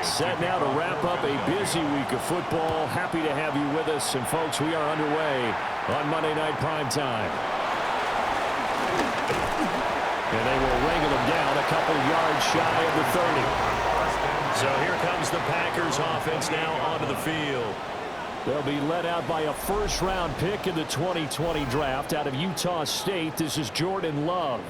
Set now to wrap up a busy week of football. Happy to have you with us. And, folks, we are underway on Monday Night Primetime. And they will wrangle them down a couple yards shy of the 30. So here comes the Packers offense now onto the field. They'll be led out by a first-round pick in the 2020 draft out of Utah State. This is Jordan Love.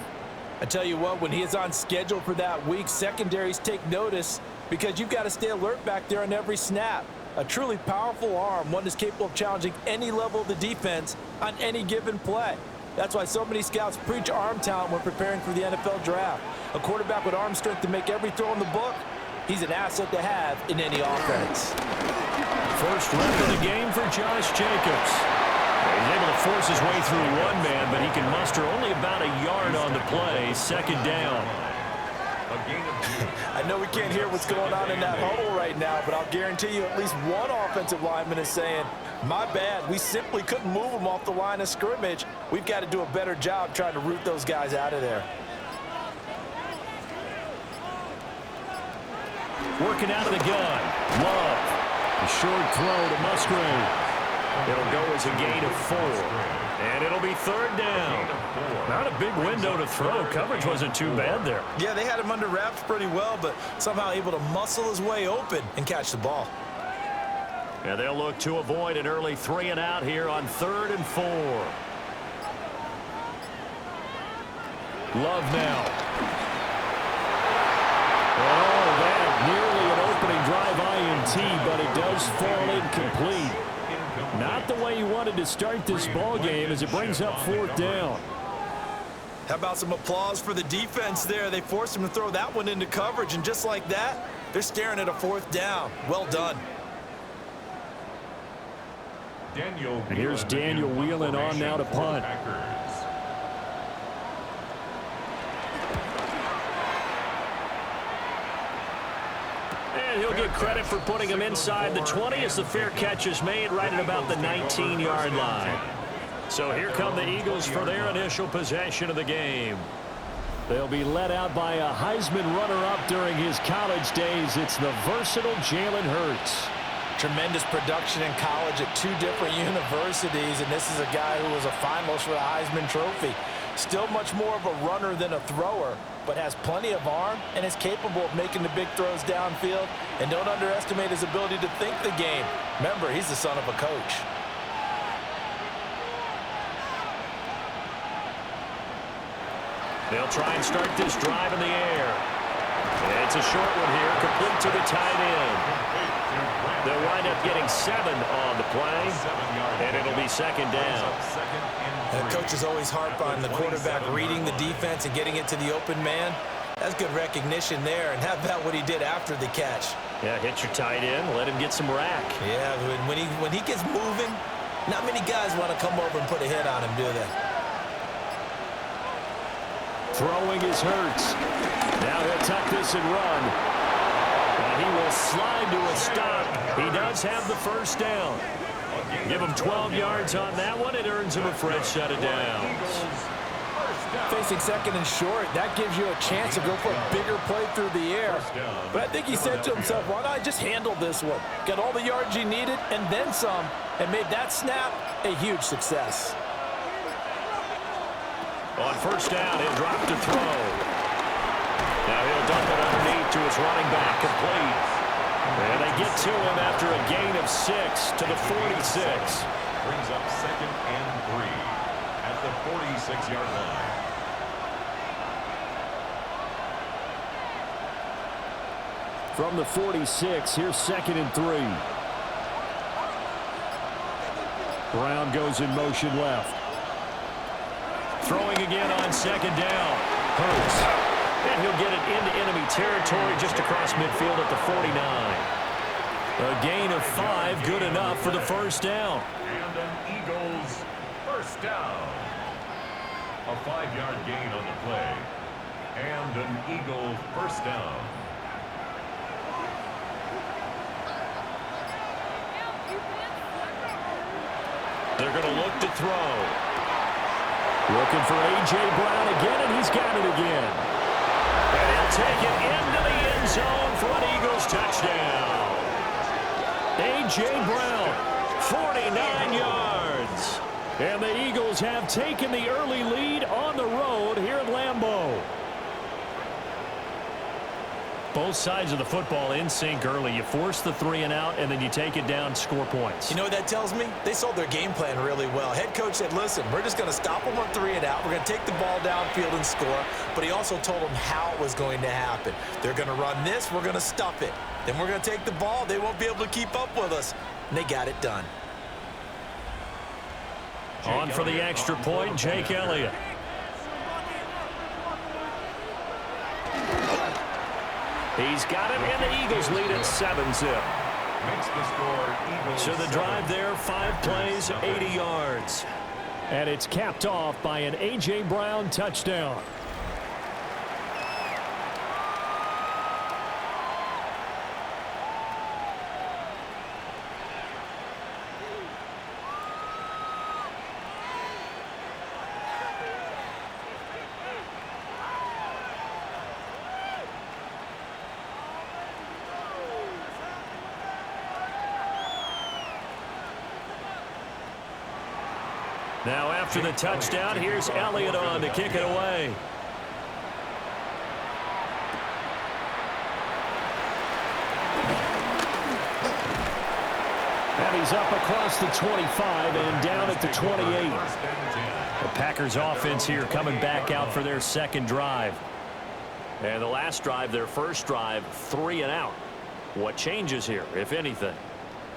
I tell you what, when he is on schedule for that week, secondaries take notice because you've got to stay alert back there on every snap. A truly powerful arm, one that's capable of challenging any level of the defense on any given play. That's why so many scouts preach arm talent when preparing for the NFL draft. A quarterback with arm strength to make every throw in the book, he's an asset to have in any offense. First rep of the game for Josh Jacobs. He's able to force his way through one man, but he can muster only about a yard on the play. Second down. I know we can't hear what's going on in that huddle right now, but I'll guarantee you at least one offensive lineman is saying, my bad, we simply couldn't move them off the line of scrimmage. We've got to do a better job trying to root those guys out of there. Working out of the gun. Love. A short throw to Musgrave. It'll go as a gain of 4. And it'll be third down. Not a big window to throw. Coverage wasn't too bad there. Yeah, they had him under wraps pretty well, but somehow able to muscle his way open and catch the ball. And they'll look to avoid an early 3 and out here on 3rd and 4. Love now. Oh, that nearly an opening drive INT, but it does fall incomplete. Not the way you wanted to start this ball game as it brings up 4th down. How about some applause for the defense there? They forced him to throw that one into coverage, and just like that, they're staring at a 4th down. Well done. And here's Daniel Whelan on now to punt. And he'll get credit for putting him inside the 20 as the fair catch is made right at about the 19-yard line. So here come the Eagles for their initial possession of the game. They'll be led out by a Heisman runner-up during his college days. It's the versatile Jalen Hurts. Tremendous production in college at 2 different universities, and this is a guy who was a finalist for the Heisman Trophy. Still much more of a runner than a thrower, but has plenty of arm and is capable of making the big throws downfield. And don't underestimate his ability to think the game. Remember, he's the son of a coach. They'll try and start this drive in the air. And it's a short one here, complete to the tight end. They'll wind up getting 7 on the play, and it'll be second down. And coaches always harp on the quarterback reading the defense and getting it to the open man. That's good recognition there, and how about what he did after the catch? Yeah, hit your tight end, let him get some rack. Yeah, when he gets moving, not many guys want to come over and put a hit on him, do they? Throwing is Hurts. Now he'll tuck this and run. And he will slide to a stop. He does have the first down. Give him 12 yards on that one. It earns him a fresh set of downs. Facing 2nd and short, that gives you a chance to go for a bigger play through the air. But I think he said to himself, why not just handle this one? Got all the yards he needed and then some, and made that snap a huge success. On first down, he'll drop to throw. Now he'll dump it underneath to his running back, complete. And they get to him after a gain of 6 to the 46. Brings up 2nd and 3 at the 46-yard line. From the 46, here's 2nd and 3. Brown goes in motion left. Throwing again on 2nd down. Hurts. And he'll get it into enemy territory just across midfield at the 49. A gain of 5, good enough for the first down. And an Eagles first down. A 5-yard gain on the play. And an Eagle first down. They're going to look to throw. Looking for A.J. Brown again, and he's got it again. And he'll take it into the end end zone for an Eagles touchdown. A.J. Brown, 49 yards. And the Eagles have taken the early lead on the road here at Lambeau. Both sides of the football in sync early. You force the 3 and out, and then you take it down, score points. You know what that tells me? They sold their game plan really well. Head coach said, listen, we're just going to stop them on 3 and out. We're going to take the ball downfield and score. But he also told them how it was going to happen. They're going to run this. We're going to stuff it. Then we're going to take the ball. They won't be able to keep up with us. And they got it done. On for the extra point, Jake Elliott. He's got it, and the Eagles lead at 7-zip. So the drive there, 5 plays, 80 yards. And it's capped off by an A.J. Brown touchdown. Now after the touchdown, here's Elliott on to kick it away. And he's up across the 25 and down at the 28. The Packers offense here coming back out for their second drive. And the last drive, their first drive, 3 and out. What changes here, if anything?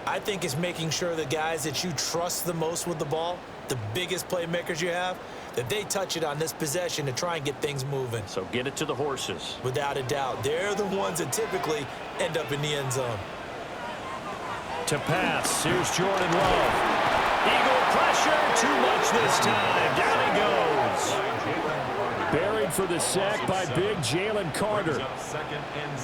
I think it's making sure the guys that you trust the most with the ball, the biggest playmakers you have, that they touch it on this possession to try and get things moving. So get it to the horses. Without a doubt. They're the ones that typically end up in the end zone. To pass, here's Jordan Love. Eagle pressure, too much this time. Down he goes. Buried for the sack by big Jalen Carter.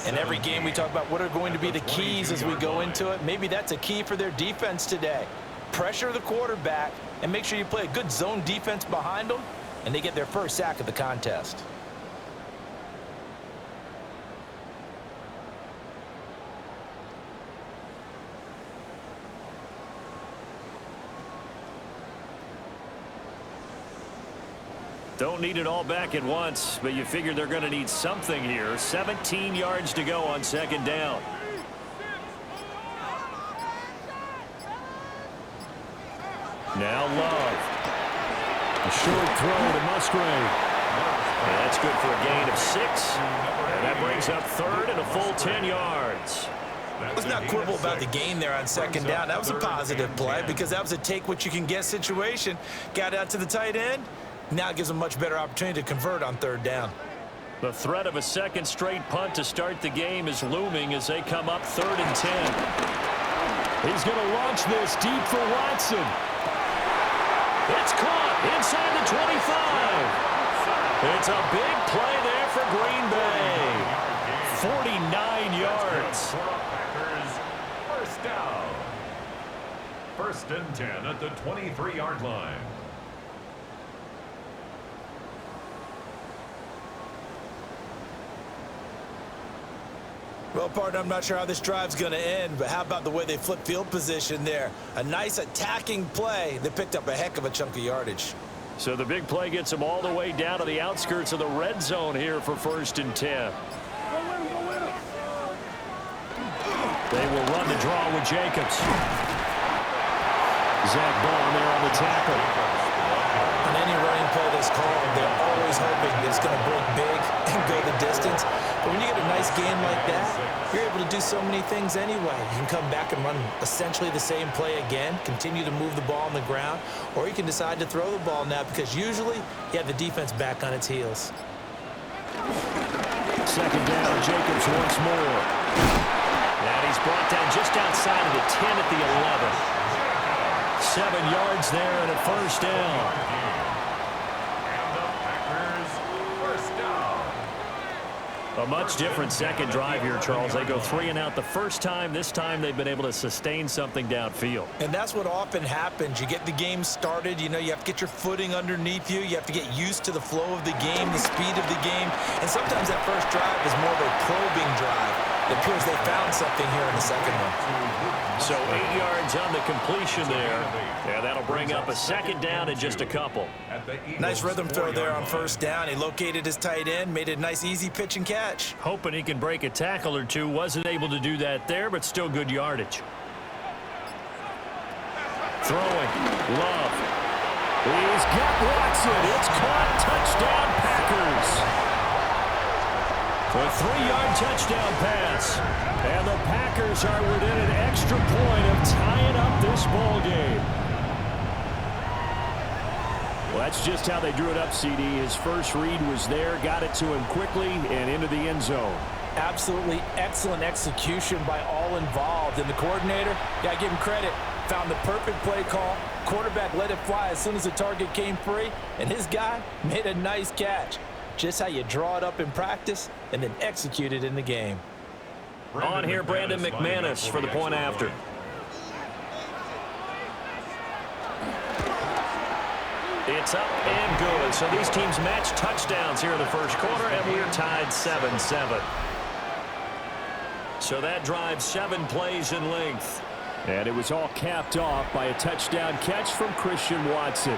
In every game we talk about what are going to be the keys as we go into it. Maybe that's a key for their defense today. Pressure the quarterback and make sure you play a good zone defense behind them, and they get their first sack of the contest. Don't need it all back at once, but you figure they're going to need something here. 17 yards to go on second down. Now Love. A short throw to Musgrave. And that's good for a gain of 6. And that brings up third and a full 10 yards. Let's not quibble about the gain there on second down. That was a positive play because that was a take-what-you-can-get situation. Got out to the tight end. Now it gives them a much better opportunity to convert on third down. The threat of a second straight punt to start the game is looming as they come up 3rd and 10. He's going to launch this deep for Watson. It's caught inside the 25. It's a big play there for Green Bay. 49 yards. First down. 1st and 10 at the 23-yard line. Well, partner, I'm not sure how this drive's going to end, but how about the way they flip field position there? A nice attacking play that picked up a heck of a chunk of yardage. So the big play gets them all the way down to the outskirts of the red zone here for 1st and 10. They will run the draw with Jacobs. Zach Bond there on the tackle. On any running play that's called, they're always hoping that it's going to break big and go the distance. But when you get a nice game like that, you're able to do so many things anyway. You can come back and run essentially the same play again, continue to move the ball on the ground, or you can decide to throw the ball now because usually you have the defense back on its heels. Second down, Jacobs once more. And he's brought down just outside of the 10 at the 11. 7 yards there and a 1st down. And the Packers first down. A much different second drive here, Charles. They go 3 and out the first time. This time they've been able to sustain something downfield. And that's what often happens. You get the game started. You know, you have to get your footing underneath you. You have to get used to the flow of the game, the speed of the game. And sometimes that first drive is more of a probing drive. It appears they found something here in the second one. So 8 yards on the completion there. Yeah, that'll bring up a second down in just a couple. Nice rhythm throw there on first down. He located his tight end, made a nice easy pitch and catch. Hoping he can break a tackle or two. Wasn't able to do that there, but still good yardage. Throwing. Love. He's got Watson. It's caught. Touchdown, Packers. A 3-yard touchdown pass. And the Packers are within an extra point of tying up this ball game. Well, that's just how they drew it up, CD. His first read was there, got it to him quickly, and into the end zone. Absolutely excellent execution by all involved. And the coordinator, got to give him credit, found the perfect play call. Quarterback let it fly as soon as the target came free, and his guy made a nice catch. Just how you draw it up in practice and then execute it in the game. On here, Brandon McManus for the point after. It's up and good. So these teams match touchdowns here in the first quarter, and we're tied 7-7. So that drives 7 plays in length. And it was all capped off by a touchdown catch from Christian Watson.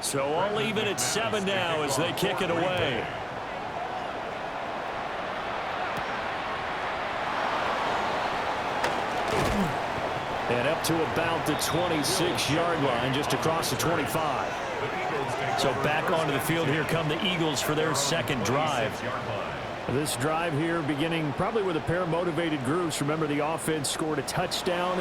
So all even at 7 now as they kick it away. And up to about the 26-yard line, just across the 25. So back onto the field, here come the Eagles for their second drive. This drive here beginning probably with a pair of motivated groups. Remember, the offense scored a touchdown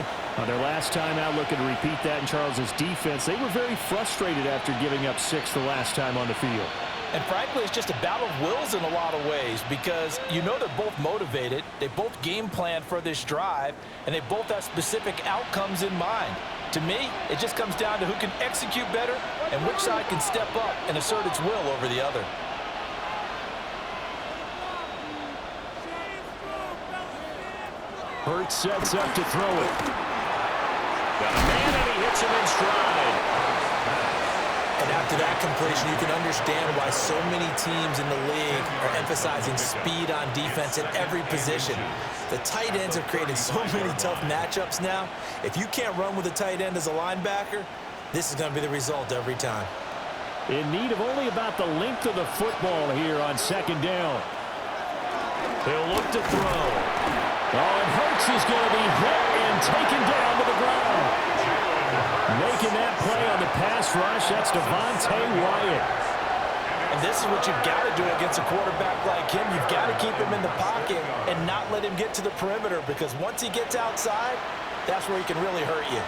their last time out, looking to repeat that in Charles's defense. They were very frustrated after giving up 6 the last time on the field. And frankly, it's just a battle of wills in a lot of ways because you know they're both motivated, they both game planned for this drive, and they both have specific outcomes in mind. To me, it just comes down to who can execute better and which side can step up and assert its will over the other. Hurts sets up to throw it. Got a man, and he hits him in stride. And after that completion, you can understand why so many teams in the league are emphasizing speed on defense at every position. The tight ends have created so many tough matchups now. If you can't run with a tight end as a linebacker, this is going to be the result every time. In need of only about the length of the football here on second down. He'll look to throw. Oh, and Hurts is going to be hit and taken down to the ground. Making that play on the pass rush, that's Devontae Wyatt. And this is what you've got to do against a quarterback like him. You've got to keep him in the pocket and not let him get to the perimeter because once he gets outside, that's where he can really hurt you.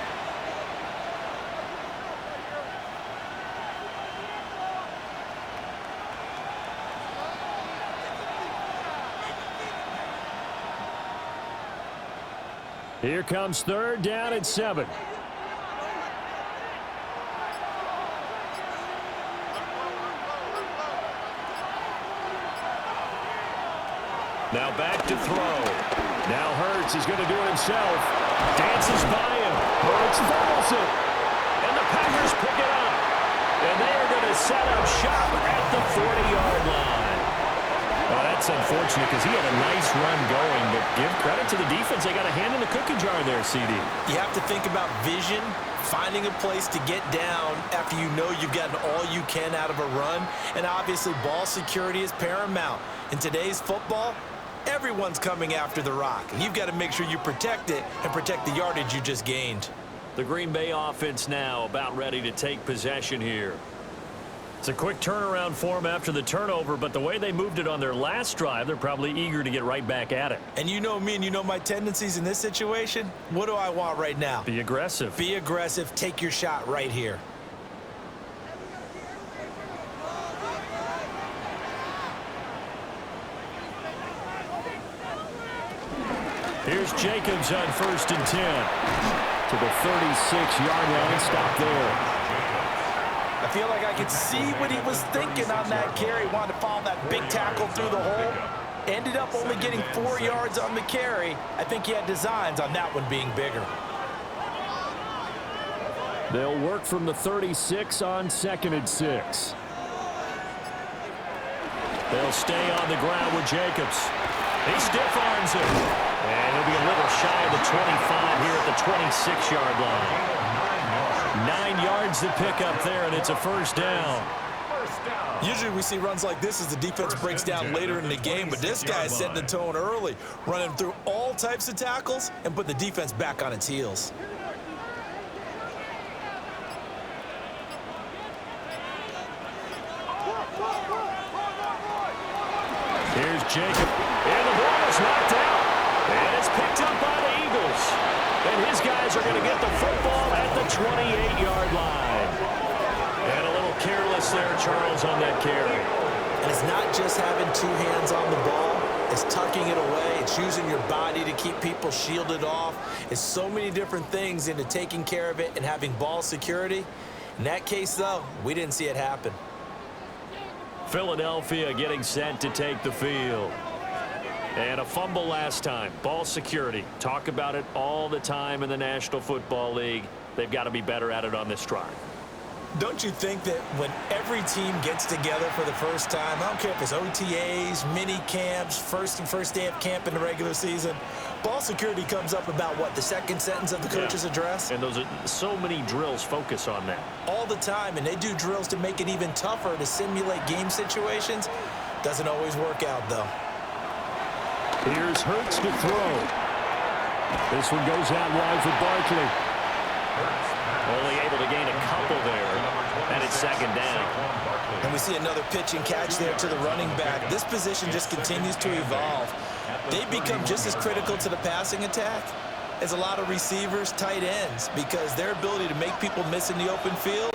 Here comes third down and 7. Now back to throw. Now Hurts is going to do it himself. Dances by him. Hurts fumbles it. And the Packers pick it up. And they are going to set up shop at the 40-yard line. Well, that's unfortunate because he had a nice run going, but give credit to the defense. They got a hand in the cookie jar there, CD. You have to think about vision, finding a place to get down after you know you've gotten all you can out of a run, and obviously ball security is paramount. In today's football, everyone's coming after the rock, and you've got to make sure you protect it and protect the yardage you just gained. The Green Bay offense now about ready to take possession here. It's a quick turnaround for them after the turnover, but the way they moved it on their last drive, they're probably eager to get right back at it. And you know me and you know my tendencies in this situation. What do I want right now? Be aggressive. Be aggressive. Take your shot right here. here's Jacobs on 1st and 10. To the 36-yard line. Stop there. I feel like I could see what he was thinking on that carry. Wanted to follow that big tackle through the hole. Ended up only getting 4 yards on the carry. I think he had designs on that one being bigger. They'll work from the 36 on 2nd and 6. They'll stay on the ground with Jacobs. He stiff arms him. And he'll be a little shy of the 25 here at the 26-yard line. 9 yards to pick up there, and it's a first down. Usually we see runs like this as the defense breaks down later in the game, but this guy's setting the tone early, running through all types of tackles and put the defense back on its heels. Here's Jacob, and the ball is knocked out, and it's picked up by the Eagles. And his guys are going to get the football at the 28-yard line. And a little careless there, Charles, on that carry. And it's not just having 2 hands on the ball. It's tucking it away. It's using your body to keep people shielded off. It's so many different things into taking care of it and having ball security. In that case, though, we didn't see it happen. Philadelphia getting set to take the field. And a fumble last time. Ball security. Talk about it all the time in the National Football League. They've got to be better at it on this drive. Don't you think that when every team gets together for the first time, I don't care if it's OTAs, mini camps, first day of camp in the regular season, ball security comes up about, what, the second sentence of the coach's address? And those are so many drills focus on that. All the time, and they do drills to make it even tougher to simulate game situations. Doesn't always work out, though. Here's Hurts to throw. This one goes out wide for Barkley. Only able to gain a couple there, and it's 2nd down. And we see another pitch and catch there to the running back. This position just continues to evolve. They become just as critical to the passing attack as a lot of receivers, tight ends, because their ability to make people miss in the open field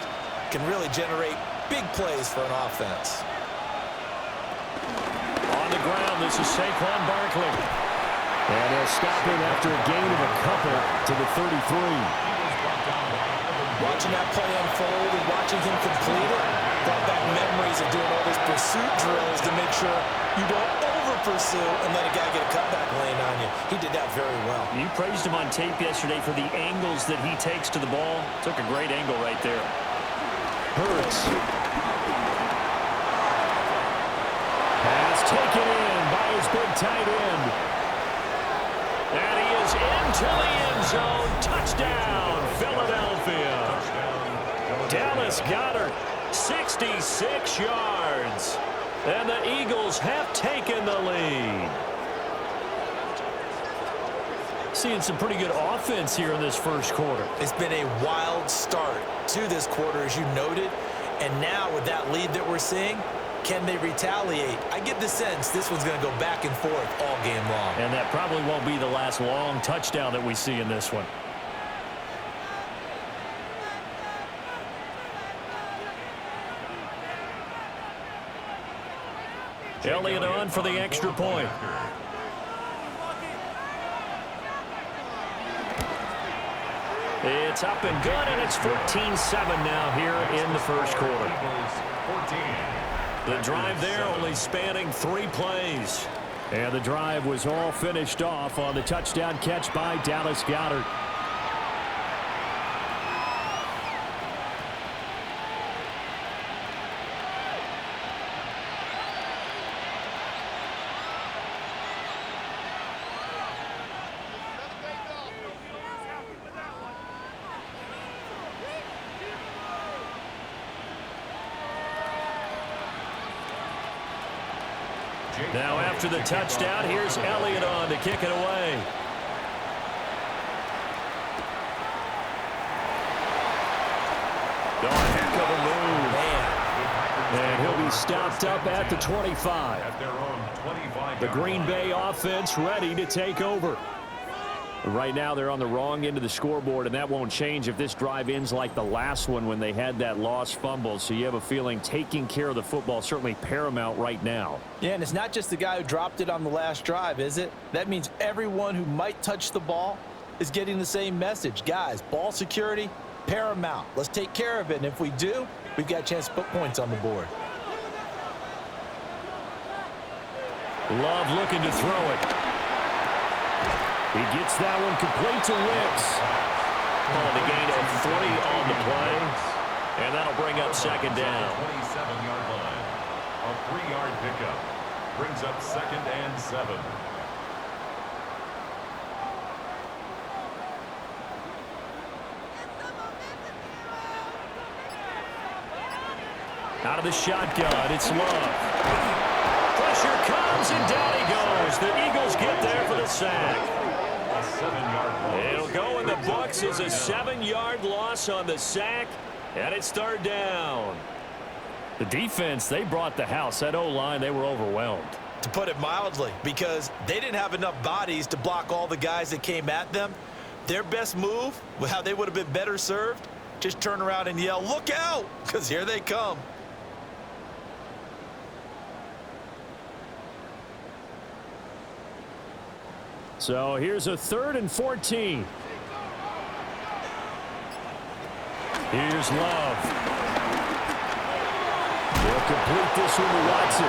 can really generate big plays for an offense. On the ground, this is Saquon Barkley. And he'll stop him after a gain of a couple to the 33. Watching that play unfold and watching him complete it brought back memories of doing all those pursuit drills to make sure you don't over-pursue and let a guy get a cutback lane on you. He did that very well. You praised him on tape yesterday for the angles that he takes to the ball. Took a great angle right there. Hurts. Pass taken in by his big tight end. And he is into the end zone. Touchdown, Philadelphia. Dallas Goedert, 66 yards. And the Eagles have taken the lead. Seeing some pretty good offense here in this first quarter. It's been a wild start to this quarter, as you noted. And now with that lead that we're seeing, can they retaliate? I get the sense this one's going to go back and forth all game long. And that probably won't be the last long touchdown that we see in this one. Elliott on for the extra point. It's up and good, and it's 14-7 now here in the first quarter. The drive there only spanning 3 plays. And the drive was all finished off on the touchdown catch by Dallas Goedert. Now after the touchdown, here's Elliott on to kick it away. Oh, heck of a move. Man. And he'll be stopped up at the 25. The Green Bay offense ready to take over. Right now, they're on the wrong end of the scoreboard, and that won't change if this drive ends like the last one when they had that lost fumble. So you have a feeling taking care of the football is certainly paramount right now. Yeah, and it's not just the guy who dropped it on the last drive, is it? That means everyone who might touch the ball is getting the same message. Guys, ball security, paramount. Let's take care of it, and if we do, we've got a chance to put points on the board. Love looking to throw it. He gets that one complete to Wicks. Calling a gain of 3 on the play. And that'll bring up second down. 27-yard line. A 3-yard pickup. Brings up 2nd and 7. Out of the shotgun, it's Love. Pressure comes, and down he goes. The Eagles get there for the sack. A 7-yard loss. It'll go in the books as a 7-yard loss on the sack, and it's 3rd down. The defense, they brought the house. That O-line, they were overwhelmed. To put it mildly, because they didn't have enough bodies to block all the guys that came at them. Their best move, how they would have been better served, just turn around and yell, "Look out!" because here they come. So here's a 3rd and 14. Here's Love. He'll complete this one to Watson.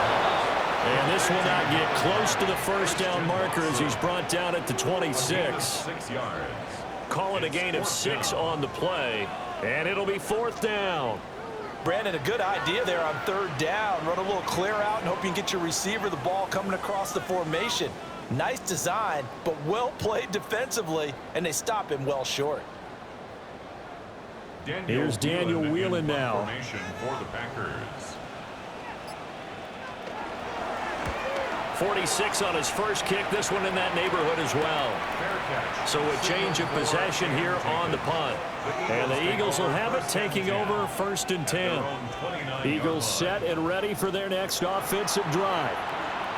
And this will not get close to the first down marker as he's brought down at the 26. 6 yards. Calling a gain of 6 on the play. And it'll be 4th down. Brandon, a good idea there on 3rd down. Run a little clear out and hope you can get your receiver the ball coming across the formation. Nice design, but well played defensively, and they stop him well short. Here's Daniel Whelan now. Formation for the Packers. 46 on his first kick. This one in that neighborhood as well. So a change of possession here on the punt. And the Eagles will have it, taking over 1st and 10. Eagles set and ready for their next offensive drive.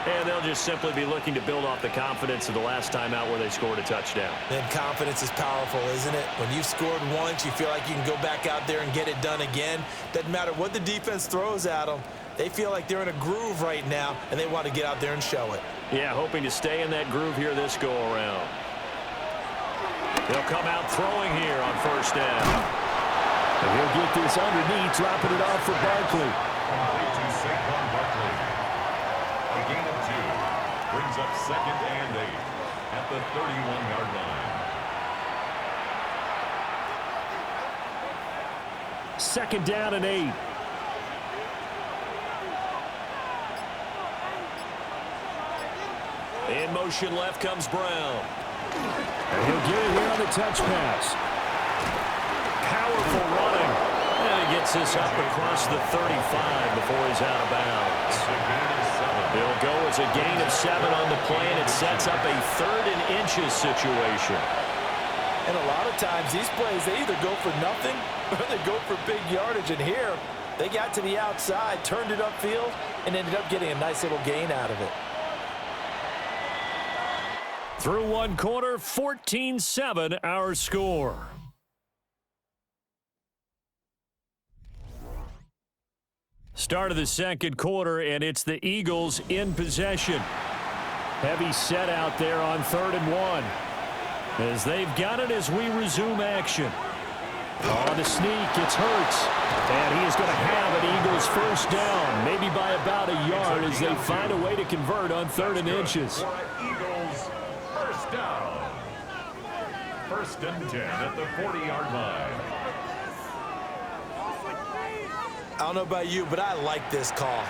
And they'll just simply be looking to build off the confidence of the last time out where they scored a touchdown. And confidence is powerful, isn't it? When you've scored once, you feel like you can go back out there and get it done again. Doesn't matter what the defense throws at them. They feel like they're in a groove right now, and they want to get out there and show it. Yeah, hoping to stay in that groove here this go-around. They'll come out throwing here on 1st down. And he'll get this underneath, dropping it off for Barkley. Complete to Saquon Barkley. A gain of 2. Brings up 2nd and 8 at the 31-yard line. 2nd down and 8. In motion left comes Brown. And he'll get it here on the touch pass. Powerful running. And he gets this up across the 35 before he's out of bounds. He'll go as a gain of 7 on the play, and it sets up a 3rd and inches situation. And a lot of times these plays, they either go for nothing or they go for big yardage. And here, they got to the outside, turned it upfield, and ended up getting a nice little gain out of it. Through 1 quarter, 14-7 our score. Start of the 2nd quarter, and it's the Eagles in possession. Heavy set out there on 3rd and 1. As they've got it as we resume action. On the sneak, it's Hurts. And he is going to have an Eagles 1st down, maybe by about a yard as they find a way to convert on 3rd and inches. Eagles 1st down. 1st and 10 at the 40-yard line. I don't know about you, but I like this call.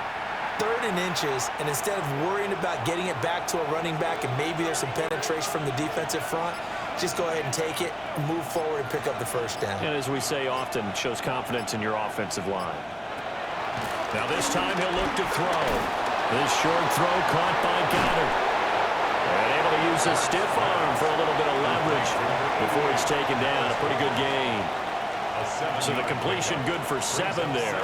3rd and inches, and instead of worrying about getting it back to a running back and maybe there's some penetration from the defensive front, just go ahead and take it, move forward, and pick up the 1st down. And as we say often, it shows confidence in your offensive line. Now this time he'll look to throw. This short throw caught by Goddard. And able to use a stiff arm for a little bit of leverage before he's taken down. A pretty good gain. So the completion good for 7 there.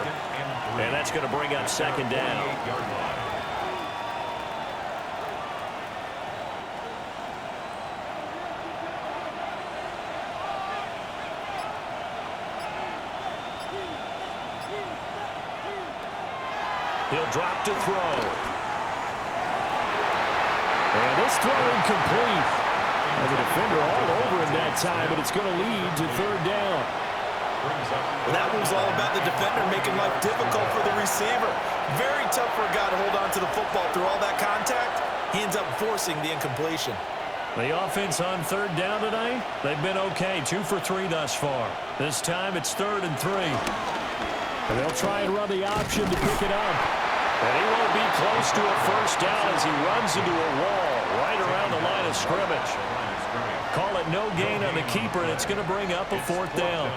And that's going to bring up 2nd down. He'll drop to throw. And this throw incomplete. And the defender all over him that time, but it's going to lead to third down. Well, that was all about the defender making life difficult for the receiver. Very tough for a guy to hold on to the football through all that contact. He ends up forcing the incompletion. The offense on third down tonight, they've been okay. 2 for 3 thus far. This time it's 3rd and 3. And they'll try and run the option to pick it up. And he won't be close to a first down as he runs into a wall right around the line of scrimmage. Call it no gain on the keeper, and it's going to bring up a 4th down.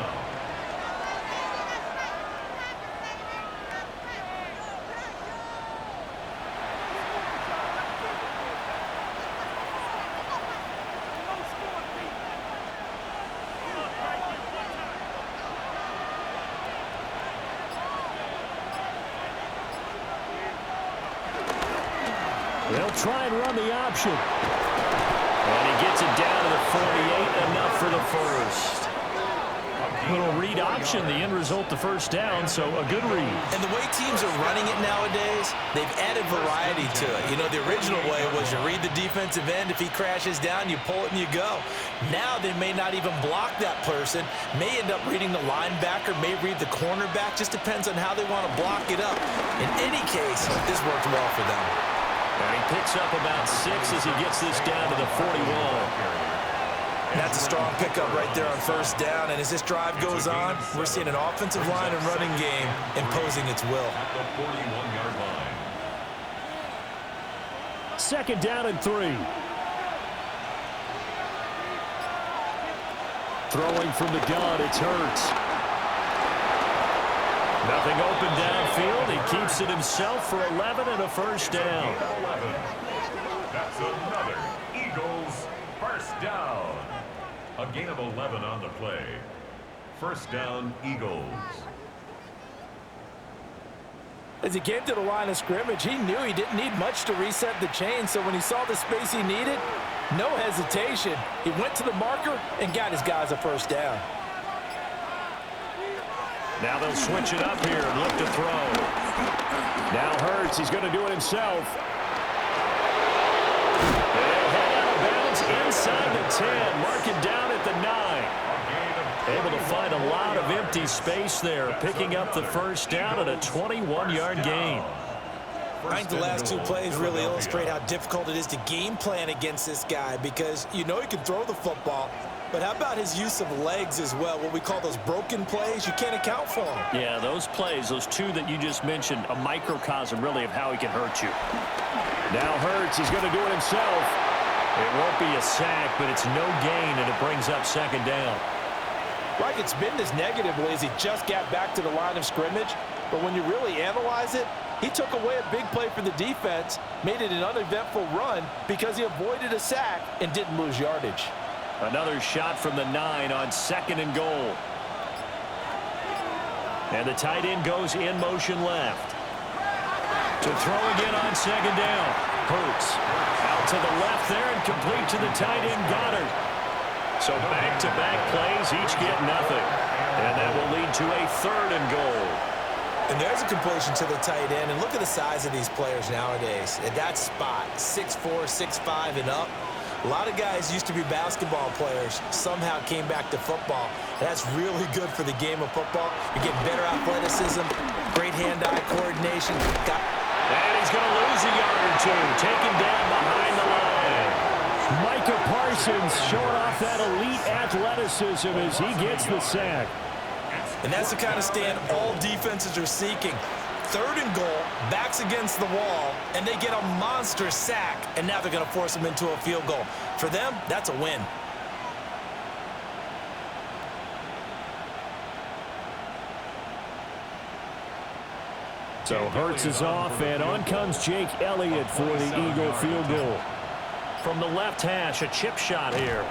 They'll try and run the option. And he gets it down to the 48, enough for the first. Little read option, the end result, the first down, so a good read. And the way teams are running it nowadays, they've added variety to it. You know, the original way was you read the defensive end. If he crashes down, you pull it and you go. Now they may not even block that person, may end up reading the linebacker, may read the cornerback. Just depends on how they want to block it up. In any case, this worked well for them. And he picks up about 6 as he gets this down to the 41. That's a strong pickup right there on first down. And as this drive goes on, we're seeing an offensive line and running game imposing its will. At the 41-yard line. 2nd down and 3. Throwing from the gun, it's Hurts. Nothing open downfield. He keeps it himself for 11 and a first down. 11. That's another Eagles first down. A gain of 11 on the play. First down, Eagles. As he came to the line of scrimmage, he knew he didn't need much to reset the chain. So when he saw the space he needed, no hesitation. He went to the marker and got his guys a first down. Now they'll switch it up here and look to throw. Now Hurts, he's going to do it himself. They'll head out of bounds inside the 10. Mark it down at the 9. Able to find a lot of empty space there, picking up the first down at a 21-yard gain. I think the last 2 plays really illustrate how difficult it is to game plan against this guy because you know he can throw the football. But how about his use of legs as well, what we call those broken plays? You can't account for them. Yeah, those plays, those 2 that you just mentioned, a microcosm really of how he can hurt you. Now Hurts, he's going to do it himself. It won't be a sack, but it's no gain, and it brings up 2nd down. Like it's been this negatively as he just got back to the line of scrimmage. But when you really analyze it, he took away a big play for the defense, made it an uneventful run because he avoided a sack and didn't lose yardage. Another shot from the 9 on 2nd and goal. And the tight end goes in motion left. To throw again on 2nd down. Hurts out to the left there and complete to the tight end Goddard. So back-to-back plays, each get nothing. And that will lead to a 3rd and goal. And there's a completion to the tight end. And look at the size of these players nowadays. At that spot, 6'4", 6'5", and up. A lot of guys used to be basketball players, somehow came back to football. And that's really good for the game of football. You're getting better athleticism, great hand-eye coordination. And he's going to lose a yard or 2, taken down behind the line. Micah Parsons showing off that elite athleticism as he gets the sack. And that's the kind of stand all defenses are seeking. 3rd and goal, backs against the wall, and they get a monster sack, and now they're going to force them into a field goal. For them, that's a win. So Hurts is off, and on comes Jake Elliott for the Eagle field goal. From the left hash, a chip shot here.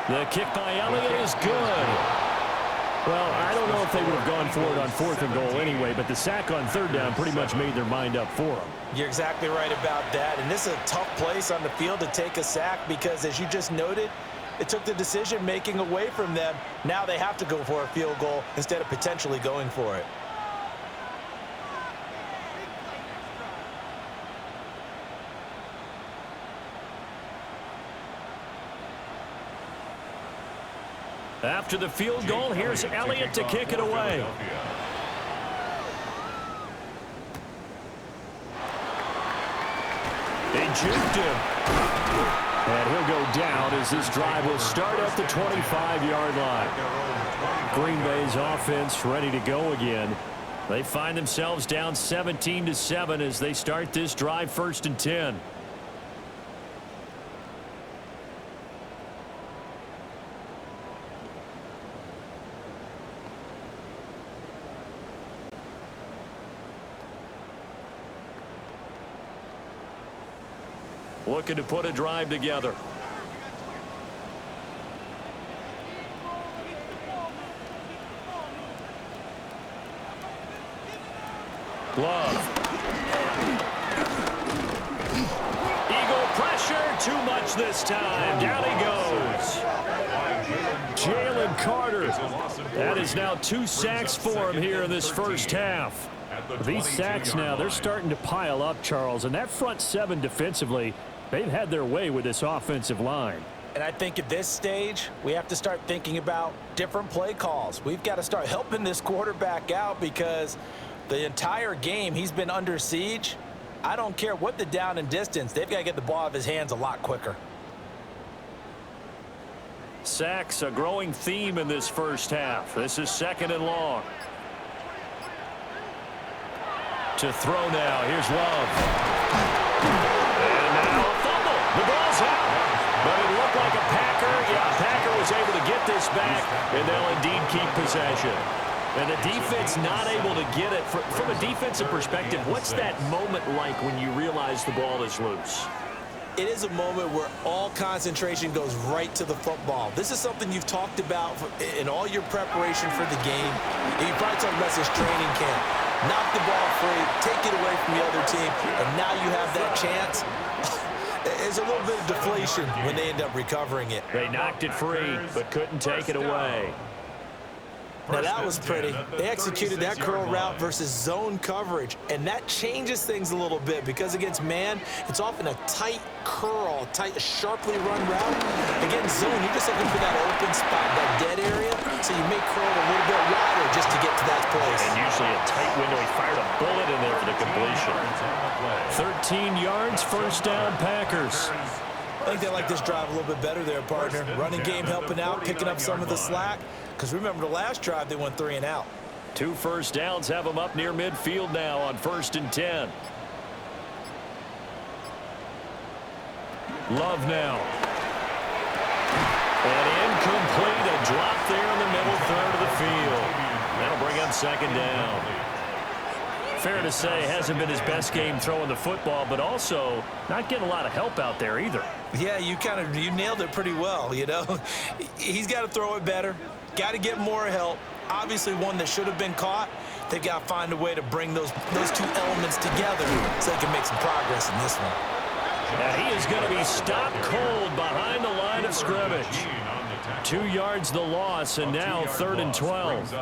The kick by Elliott is good. Well, I don't know if they would have gone for it on 4th and goal anyway, but the sack on 3rd down pretty much made their mind up for them. You're exactly right about that, and this is a tough place on the field to take a sack because, as you just noted, it took the decision-making away from them. Now they have to go for a field goal instead of potentially going for it. After the field goal, here's Elliott to kick it away. They juked him. And he'll go down as this drive will start at the 25-yard line. Green Bay's offense ready to go again. They find themselves down 17-7 as they start this drive, 1st and 10. Looking to put a drive together. Love. Eagle pressure, too much this time. Down he goes. Jalen Carter. That is now 2 sacks for him here in this first half. These sacks now, they're starting to pile up, Charles. And that front 7 defensively, they've had their way with this offensive line. And I think at this stage, we have to start thinking about different play calls. We've got to start helping this quarterback out because the entire game he's been under siege. I don't care what the down and distance. They've got to get the ball out of his hands a lot quicker. Sacks, a growing theme in this first half. This is 2nd and long. To throw now. Here's Love. And now a fumble. The ball's out. But it looked like a Packer. Yeah, Packer was able to get this back, and they'll indeed keep possession. And the defense not able to get it. From a defensive perspective, what's that moment like when you realize the ball is loose? It is a moment where all concentration goes right to the football. This is something you've talked about in all your preparation for the game. And you probably talked about this training camp. Knock the ball free, take it away from the other team, and now you have that chance. There's a little bit of deflation when they end up recovering it. They knocked it free, but couldn't take it away. Now that was pretty. They executed that curl route versus zone coverage, and that changes things a little bit because against man, it's often a tight curl, tight, sharply run route. Against zone, you're just looking for that open spot, that dead area, so you may curl a little bit wider just to get to that place. And usually a tight window. He fired a bullet in there for the completion. 13 yards, 1st down, Packers. I think they like this drive a little bit better there, partner. Running game helping out, picking up some of the slack. Because remember, the last drive, they went 3 and out. 2 first downs have them up near midfield now on 1st and 10. Love now. And incomplete. A drop there in the middle 3rd of the field. That'll bring up 2nd down. Fair to say, hasn't been his best game throwing the football, but also not getting a lot of help out there either. Yeah, you nailed it pretty well, you know. He's got to throw it better. Got to get more help. Obviously, one that should have been caught. They've got to find a way to bring those 2 elements together so they can make some progress in this one. And he is going to be stopped cold behind the line of scrimmage. 2 yards the loss, and now 3rd and 12.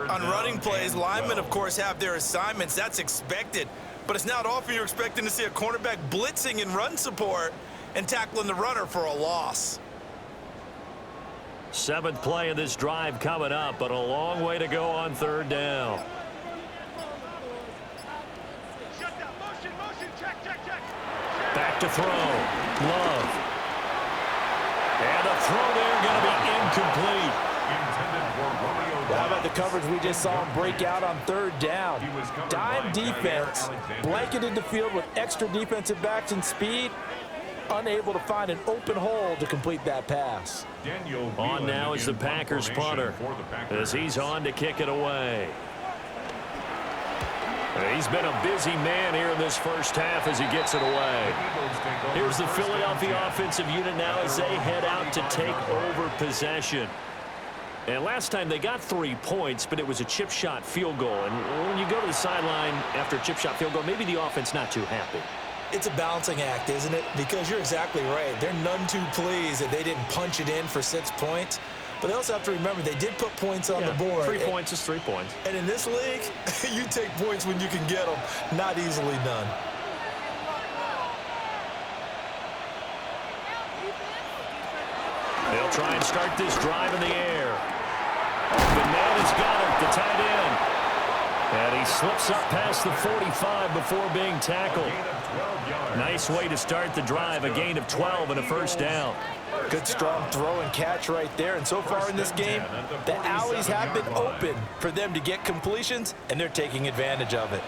On running plays, linemen, of course, have their assignments. That's expected. But it's not often you're expecting to see a cornerback blitzing in run support and tackling the runner for a loss. 7th play of this drive coming up, but a long way to go on 3rd down. Back to throw. Love. And a throw there going to be incomplete. How about the coverage we just saw him break out on 3rd down? Dime defense, blanketed the field with extra defensive backs and speed, unable to find an open hole to complete that pass. On now is the Packers punter as he's on to kick it away. He's been a busy man here in this first half as he gets it away. Here's the Philadelphia offensive unit now as they head out to take over possession. And last time they got 3 points, but it was a chip shot field goal. And when you go to the sideline after a chip shot field goal, maybe the offense not too happy. It's a balancing act, isn't it? Because you're exactly right. They're none too pleased that they didn't punch it in for 6 points. But they also have to remember they did put points on the board. 3 points is 3 points. And in this league, you take points when you can get them. Not easily done. They'll try and start this drive in the air. And he slips up past the 45 before being tackled. Nice way to start the drive, a gain of 12 and a first down. Good strong throw and catch right there. And so far in this game, the alleys have been open for them to get completions, and they're taking advantage of it.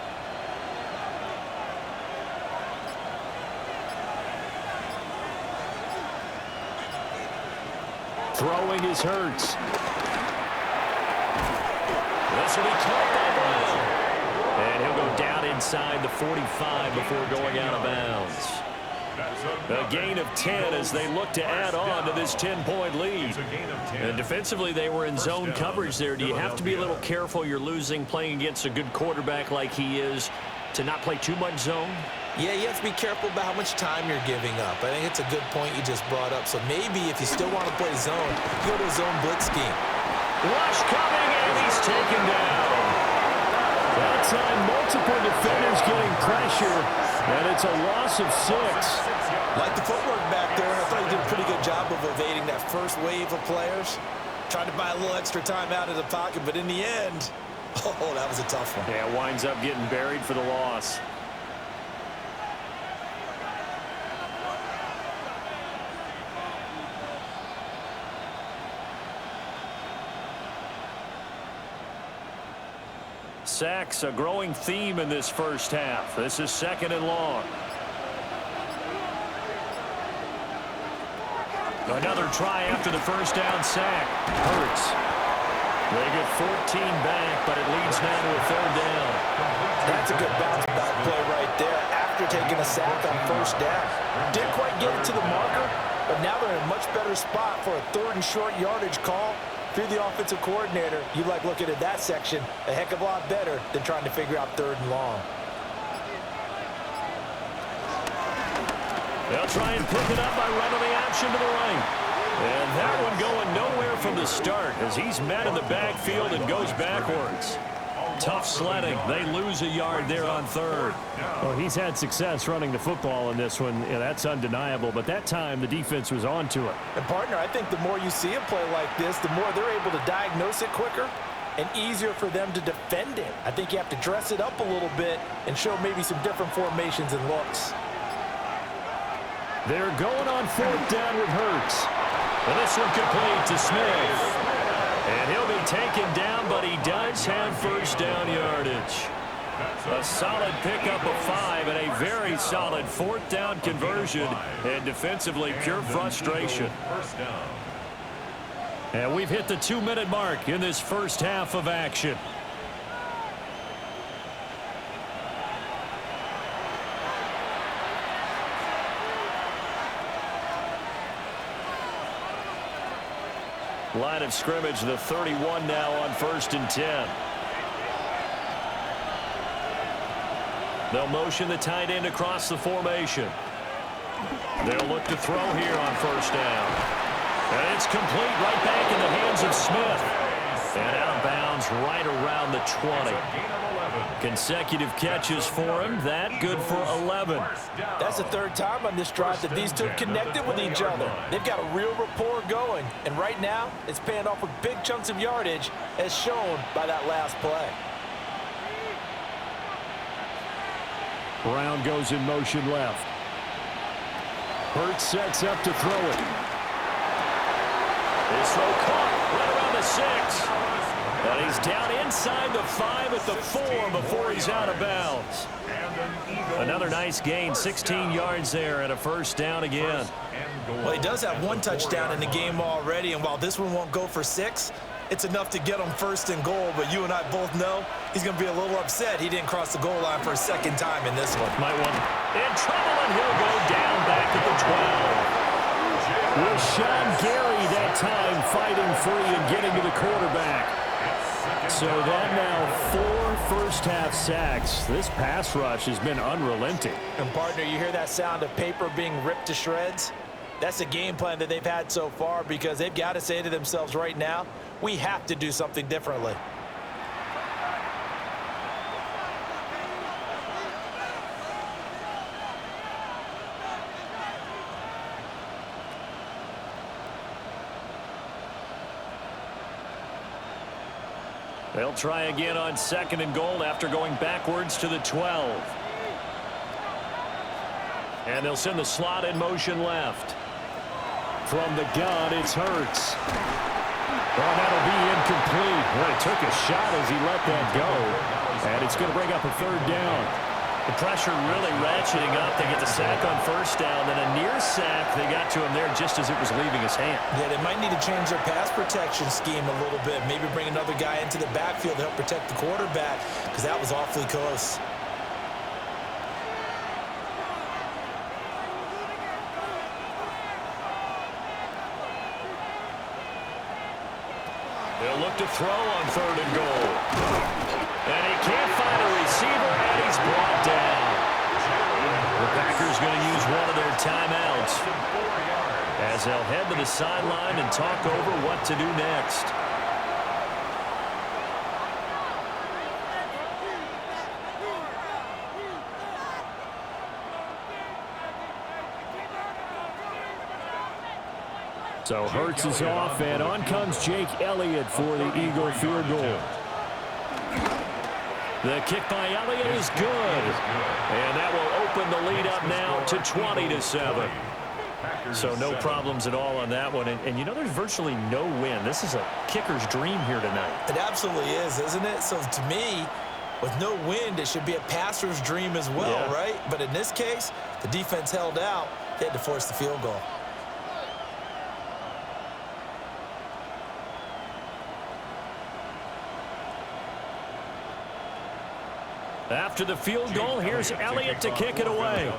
Throwing is Hurts. This will be caught by Brown. And he'll go down inside the 45 before going out of bounds. A gain of 10 as they look to add on to this 10-point lead. And defensively, they were in zone coverage there. Do you have to be a little careful? You're losing playing against a good quarterback like he is to not play too much zone? Yeah, you have to be careful about how much time you're giving up. I think it's a good point you just brought up. So maybe if you still want to play zone, go to a zone blitz scheme. Rush coming, and he's taken down. That time, multiple defenders getting pressure, and it's a loss of 6. Like the footwork back there, I thought he did a pretty good job of evading that first wave of players. Trying to buy a little extra time out of the pocket, but in the end, oh, that was a tough one. Yeah, winds up getting buried for the loss. Sacks, a growing theme in this first half. This is 2nd and long. Another try after the first down sack. Hurts. They get 14 back, but it leads now to a 3rd down. That's a good bounce back play right there after taking a sack on first down. Didn't quite get it to the marker, but now they're in a much better spot for a 3rd and short yardage call. If you're the offensive coordinator, you like looking at that section a heck of a lot better than trying to figure out 3rd and long. They'll try and pick it up by running the option to the right. And that one going nowhere from the start as he's met in the backfield and goes backwards. Tough sledding. They lose a yard there on 3rd. Well, he's had success running the football in this one. Yeah, that's undeniable. But that time, the defense was on to it. And, partner, I think the more you see a play like this, the more they're able to diagnose it quicker and easier for them to defend it. I think you have to dress it up a little bit and show maybe some different formations and looks. They're going on 4th down with Hurts. And this one complete to Smith. And he'll be taken down, but he does have first down yardage. A solid pickup of 5 and a very solid 4th down conversion. And defensively, pure frustration. And we've hit the 2-minute mark in this first half of action. Line of scrimmage, the 31 now on 1st and 10. They'll motion the tight end across the formation. They'll look to throw here on 1st down. And it's complete right back in the hands of Smith. And out of bounds right around the 20. Consecutive catches for him. That good for 11. That's the 3rd time on this drive that these two have connected with each other. They've got a real rapport going. And right now, it's paying off with big chunks of yardage as shown by that last play. Brown goes in motion left. Hurts sets up to throw it. This throw caught right around the 6. And he's down inside the 5 at the 4 before he's out of bounds. Another nice gain, 16 yards there and a first down again. Well, he does have 1 touchdown in the game already, and while this one won't go for 6, it's enough to get him 1st and goal. But you and I both know he's going to be a little upset he didn't cross the goal line for a 2nd time in this one. Might want in trouble, and he'll go down back at the 12. With Sean Gary that time fighting free and getting to the quarterback. So that now 4 first-half sacks. This pass rush has been unrelenting. And, partner, you hear that sound of paper being ripped to shreds? That's the game plan that they've had so far because they've got to say to themselves right now, we have to do something differently. They'll try again on 2nd and goal after going backwards to the 12. And they'll send the slot in motion left. From the gun, it's Hurts. Well, that'll be incomplete. Well, he took a shot as he let that go. And it's going to bring up a 3rd down. The pressure really ratcheting up. They get the sack on 1st down. Then a near sack. They got to him there just as it was leaving his hand. Yeah, they might need to change their pass protection scheme a little bit. Maybe bring another guy into the backfield to help protect the quarterback, because that was awfully close. They'll look to throw on 3rd and goal. And he can't find a receiver, and he's brought down. The Packers going to use one of their timeouts as they'll head to the sideline and talk over what to do next. So Hurts is off, and on comes Jake Elliott for the Eagle field goal. The kick by Elliott is good. And that will open the lead up now to 20-7. So no problems at all on that one. And you know, there's virtually no wind. This is a kicker's dream here tonight. It absolutely is, isn't it? So to me, with no wind, it should be a passer's dream as well, right? But in this case, the defense held out. They had to force the field goal. After the field goal, here's Elliott to kick it away.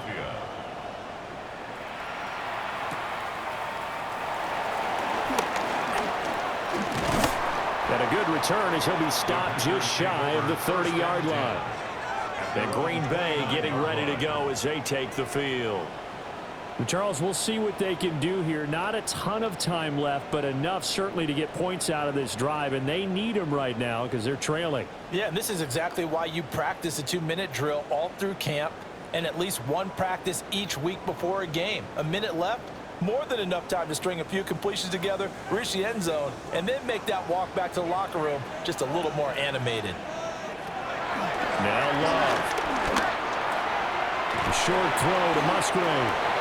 And a good return as he'll be stopped just shy of the 30-yard line. And Green Bay getting ready to go as they take the field. Charles, we'll see what they can do here. Not a ton of time left, but enough certainly to get points out of this drive, and they need them right now because they're trailing. Yeah, and this is exactly why you practice a 2-minute drill all through camp and at least one practice each week before a game. A minute left, more than enough time to string a few completions together, reach the end zone, and then make that walk back to the locker room just a little more animated. Now Love. A short throw to Musgrave.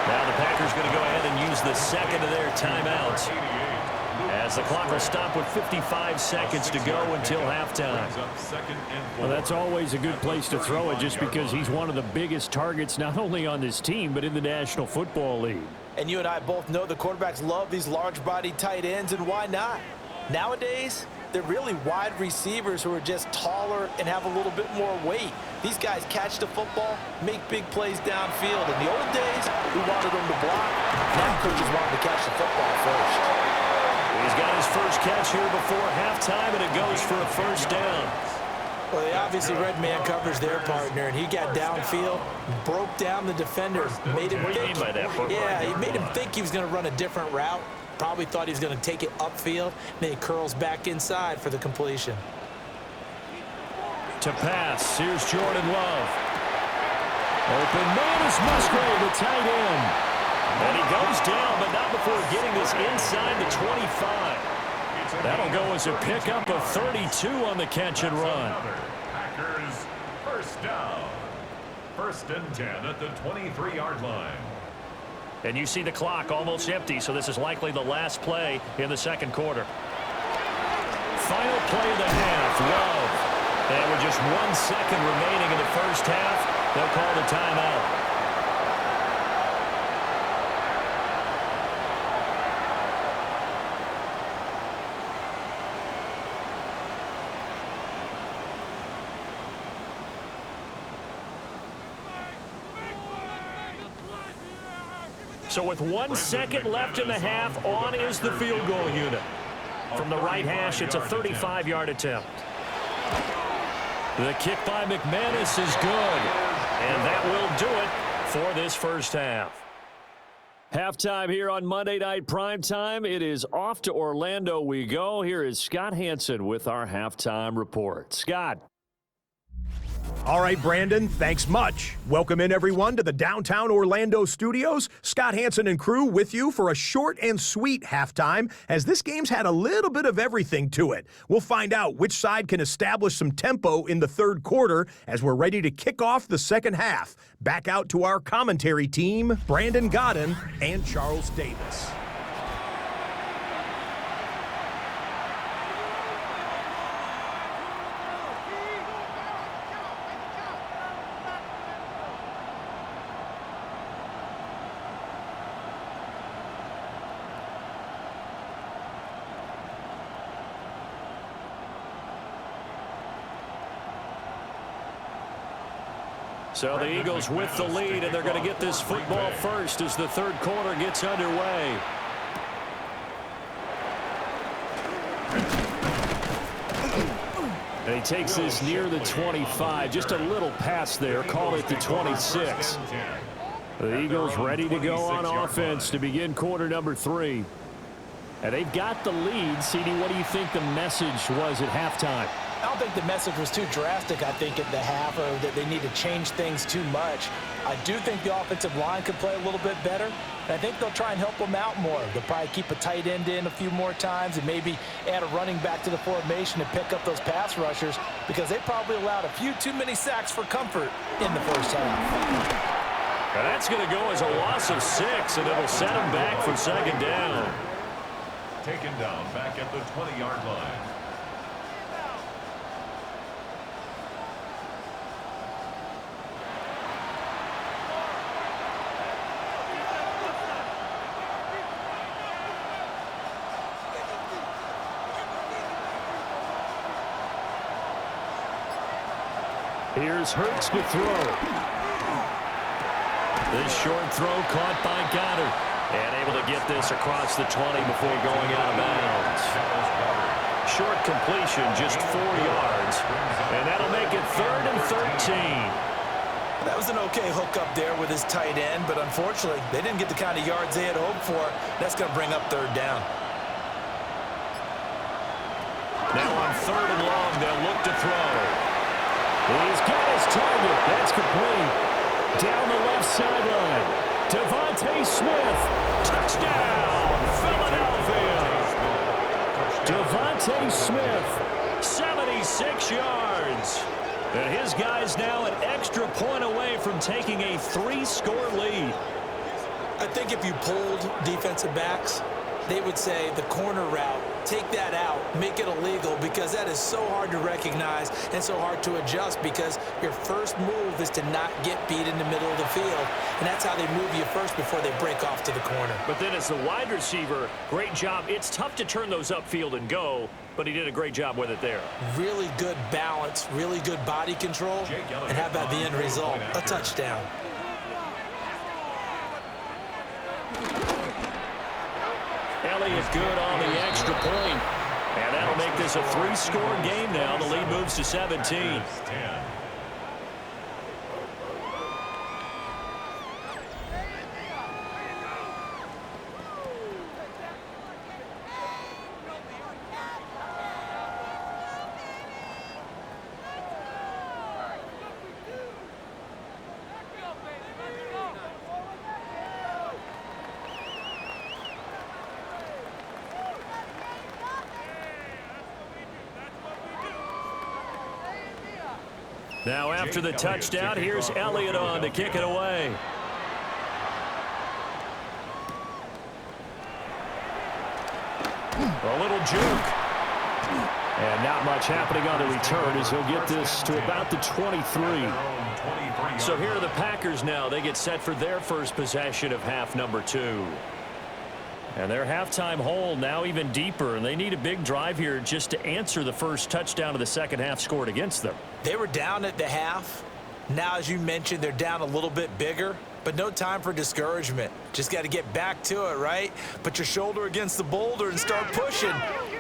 Now the Packers going to go ahead and use the second of their timeouts as the clock will stop with 55 seconds to go until halftime. Well, that's always a good place to throw it just because he's one of the biggest targets not only on this team but in the National Football League. And you and I both know the quarterbacks love these large-body tight ends, and why not? Nowadays, they're really wide receivers who are just taller and have a little bit more weight. These guys catch the football, make big plays downfield. In the old days, we wanted them to block. Now coaches want them to catch the football first. He's got his first catch here before halftime, and it goes for a 1st down. Well, they obviously read man coverage their partner, and he got downfield, broke down the defender, made him think. Yeah, he made him think he was going to run a different route. Probably thought he was going to take it upfield. Then he curls back inside for the completion. To pass, here's Jordan Love. Open man is Musgrave, the tight end. And he goes down, but not before getting this inside the 25. That'll go as a pickup of 32 on the catch and run. Packers 1st down. 1st and 10 at the 23-yard line. And you see the clock almost empty, so this is likely the last play in the 2nd quarter. Final play of the half, Love. And with just 1 second remaining in the 1st half, they'll call the timeout. So with 1 second left in the half, on is the field goal unit. From the right hash, it's a 35-yard attempt. The kick by McManus is good. And that will do it for this 1st half. Halftime here on Monday Night Primetime. It is off to Orlando we go. Here is Scott Hansen with our halftime report. Scott. All right, Brandon, thanks much. Welcome in, everyone, to the downtown Orlando studios. Scott Hansen and crew with you for a short and sweet halftime, as this game's had a little bit of everything to it. We'll find out which side can establish some tempo in the third quarter as we're ready to kick off the second half. Back out to our commentary team, Brandon Godden and Charles Davis. So the Eagles with the lead, and they're going to get this football first as the third quarter gets underway. And he takes this near the 25, just a little pass there, call it the 26. The Eagles ready to go on offense to begin quarter number 3. And they've got the lead. CD, what do you think the message was at halftime? I don't think the message was too drastic, I think, at the half, or that they need to change things too much. I do think the offensive line could play a little bit better, and I think they'll try and help them out more. They'll probably keep a tight end in a few more times and maybe add a running back to the formation to pick up those pass rushers, because they probably allowed a few too many sacks for comfort in the first half. Now that's going to go as a loss of 6, and it'll set them back for second down. Taken down back at the 20-yard line. Here's Hurts to throw. This short throw caught by Goddard. And able to get this across the 20 before going out of bounds. Short completion, just 4 yards. And that'll make it 3rd and 13. That was an okay hook up there with his tight end, but unfortunately, they didn't get the kind of yards they had hoped for. That's going to bring up 3rd down. Now on 3rd and long, they'll look to throw. He's got his target. That's complete. Down the left sideline. Devontae Smith. Touchdown, Philadelphia. Devontae Smith, 76 yards. And his guys now an extra point away from taking a 3-score lead. I think if you polled defensive backs, they would say the corner route, take that out, make it illegal, because that is so hard to recognize and so hard to adjust, because your first move is to not get beat in the middle of the field, and that's how they move you first before they break off to the corner. But then as the wide receiver, great job. It's tough to turn those upfield and go, but he did a great job with it there. Really good balance, really good body control, and how about the end result? A touchdown. Elliott good on the extra point. And that'll make this a 3-score game now. The lead moves to 17. Now after the touchdown, here's Elliott on to kick it away. A little juke. And not much happening on the return as he'll get this to about the 23. So here are the Packers now. They get set for their first possession of half number 2. And their halftime hole now even deeper, and they need a big drive here just to answer the first touchdown of the second half scored against them. They were down at the half. Now, as you mentioned, they're down a little bit bigger, but no time for discouragement. Just got to get back to it, right? Put your shoulder against the boulder and start pushing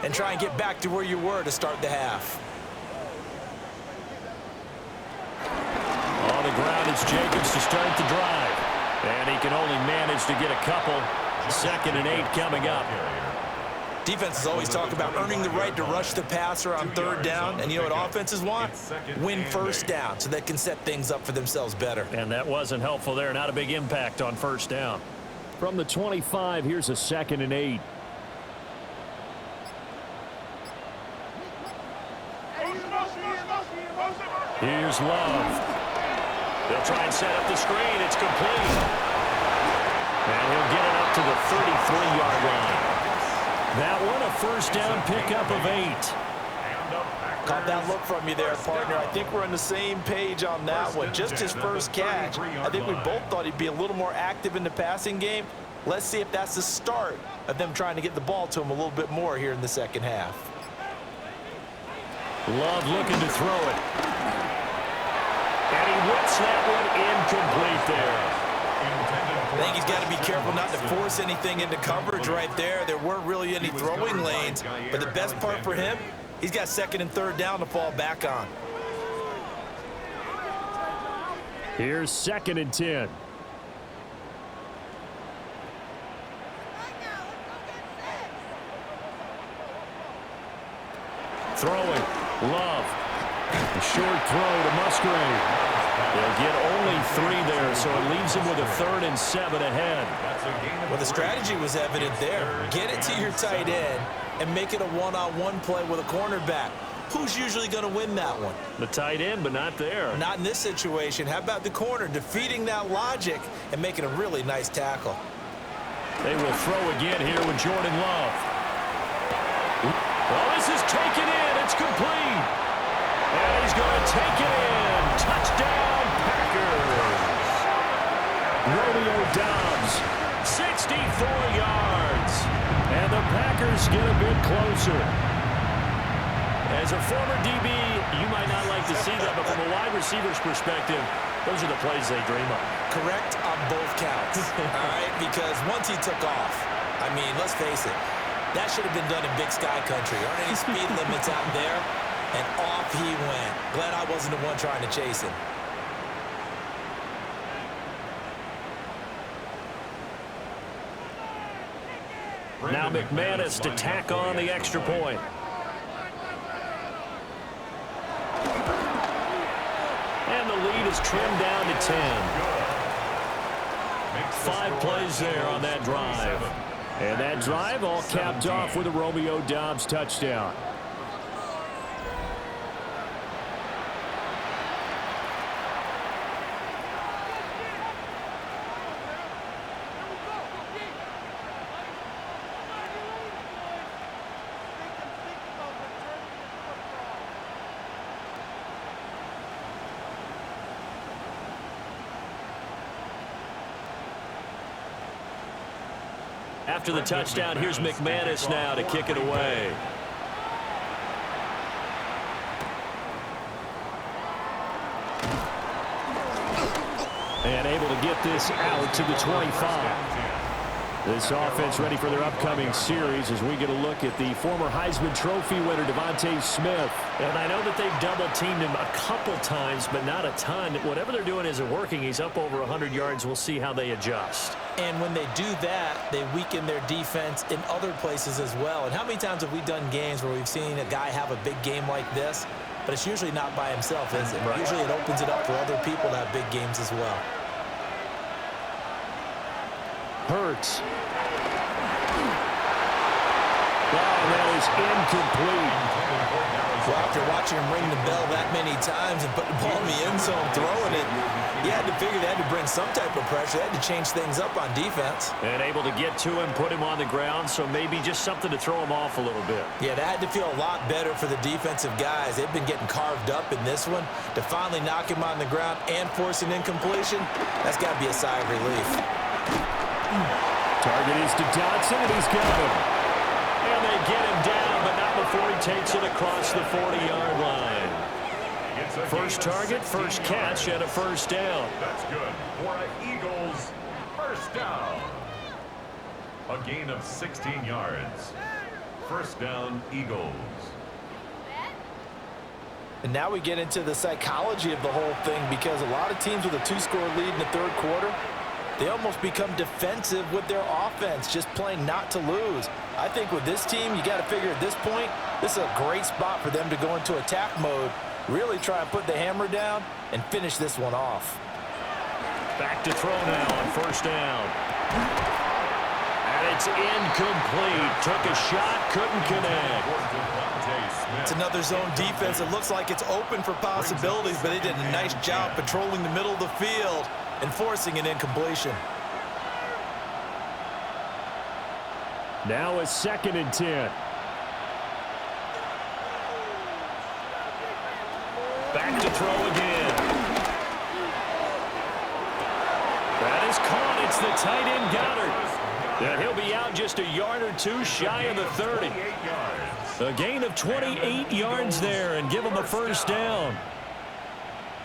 and try and get back to where you were to start the half. On the ground, it's Jacobs to start the drive. And he can only manage to get a couple. 2nd and 8 coming up. Defenses always talk about earning the right to rush the passer on third down. And you know what offenses want? Win first down so they can set things up for themselves better. And that wasn't helpful there. Not a big impact on first down. From the 25, here's a 2nd and 8. Here's Love. They'll try and set up the screen. It's complete. And he'll get it up to the 33-yard line. That one, a first down pickup of 8. Caught that look from you there, partner. I think we're on the same page on that one. Just his first catch. I think we both thought he'd be a little more active in the passing game. Let's see if that's the start of them trying to get the ball to him a little bit more here in the second half. Love looking to throw it. And he whips that one incomplete there. I think he's got to be careful not to force anything into coverage right there. There weren't really any throwing lanes. But the best part for him, he's got 2nd and 3rd down to fall back on. Here's 2nd and 10. Throwing. Love. A short throw to Musgrave. They'll get only 3 there, so it leaves him with a 3rd and 7 ahead. Well, the strategy was evident there. Get it to your tight end and make it a one-on-one play with a cornerback. Who's usually going to win that one? The tight end, but not there. Not in this situation. How about the corner defeating that logic and making a really nice tackle? They will throw again here with Jordan Love. Well, this is taken in. It's complete. And he's going to take it in. Touchdown, Packers. Romeo Doubs, 64 yards. And the Packers get a bit closer. As a former DB, you might not like to see that, but from a wide receiver's perspective, those are the plays they dream of. Correct on both counts. All right, because once he took off, I mean, let's face it, that should have been done in Big Sky Country. Aren't any speed limits out there? And off he went. Glad I wasn't the one trying to chase him. Now McManus to tack on the extra point. And the lead is trimmed down to 10. 5 plays there on that drive. And that drive all capped off with a Romeo Doubs touchdown. After the touchdown, here's McManus now to kick it away. And able to get this out to the 25. This offense ready for their upcoming series as we get a look at the former Heisman Trophy winner, Devontae Smith. And I know that they've double-teamed him a couple times, but not a ton. Whatever they're doing isn't working. He's up over 100 yards. We'll see how they adjust. And when they do that, they weaken their defense in other places as well. And how many times have we done games where we've seen a guy have a big game like this, but it's usually not by himself, is it? Right. Usually it opens it up for other people to have big games as well. Hurts. Wow, that is incomplete. Well, after watching him ring the bell that many times and put the ball in the end zone throwing it, you had to figure they had to bring some type of pressure. They had to change things up on defense. And able to get to him, put him on the ground, so maybe just something to throw him off a little bit. Yeah, that had to feel a lot better for the defensive guys. They've been getting carved up in this one. To finally knock him on the ground and force an incompletion, that's got to be a sigh of relief. Target is to Dotson, and he's got him. And they get him down, but not before he takes it across the 40-yard line. First target, first catch, and a first down. That's good for an Eagles first down. A gain of 16 yards. First down, Eagles. And now we get into the psychology of the whole thing, because a lot of teams with a 2-score lead in the third quarter, they almost become defensive with their offense, just playing not to lose. I think with this team, you got to figure at this point, this is a great spot for them to go into attack mode, really try and put the hammer down and finish this one off. Back to throw now on first down. And it's incomplete. Took a shot, couldn't connect. It's another zone defense. It looks like it's open for possibilities, but they did a nice job patrolling the middle of the field and forcing an incompletion. Now a 2nd and 10. Back to throw again. That is caught. It's the tight end Goddard. And he'll be out just a yard or two shy of the 30. A gain of 28 yards there and give him a first down.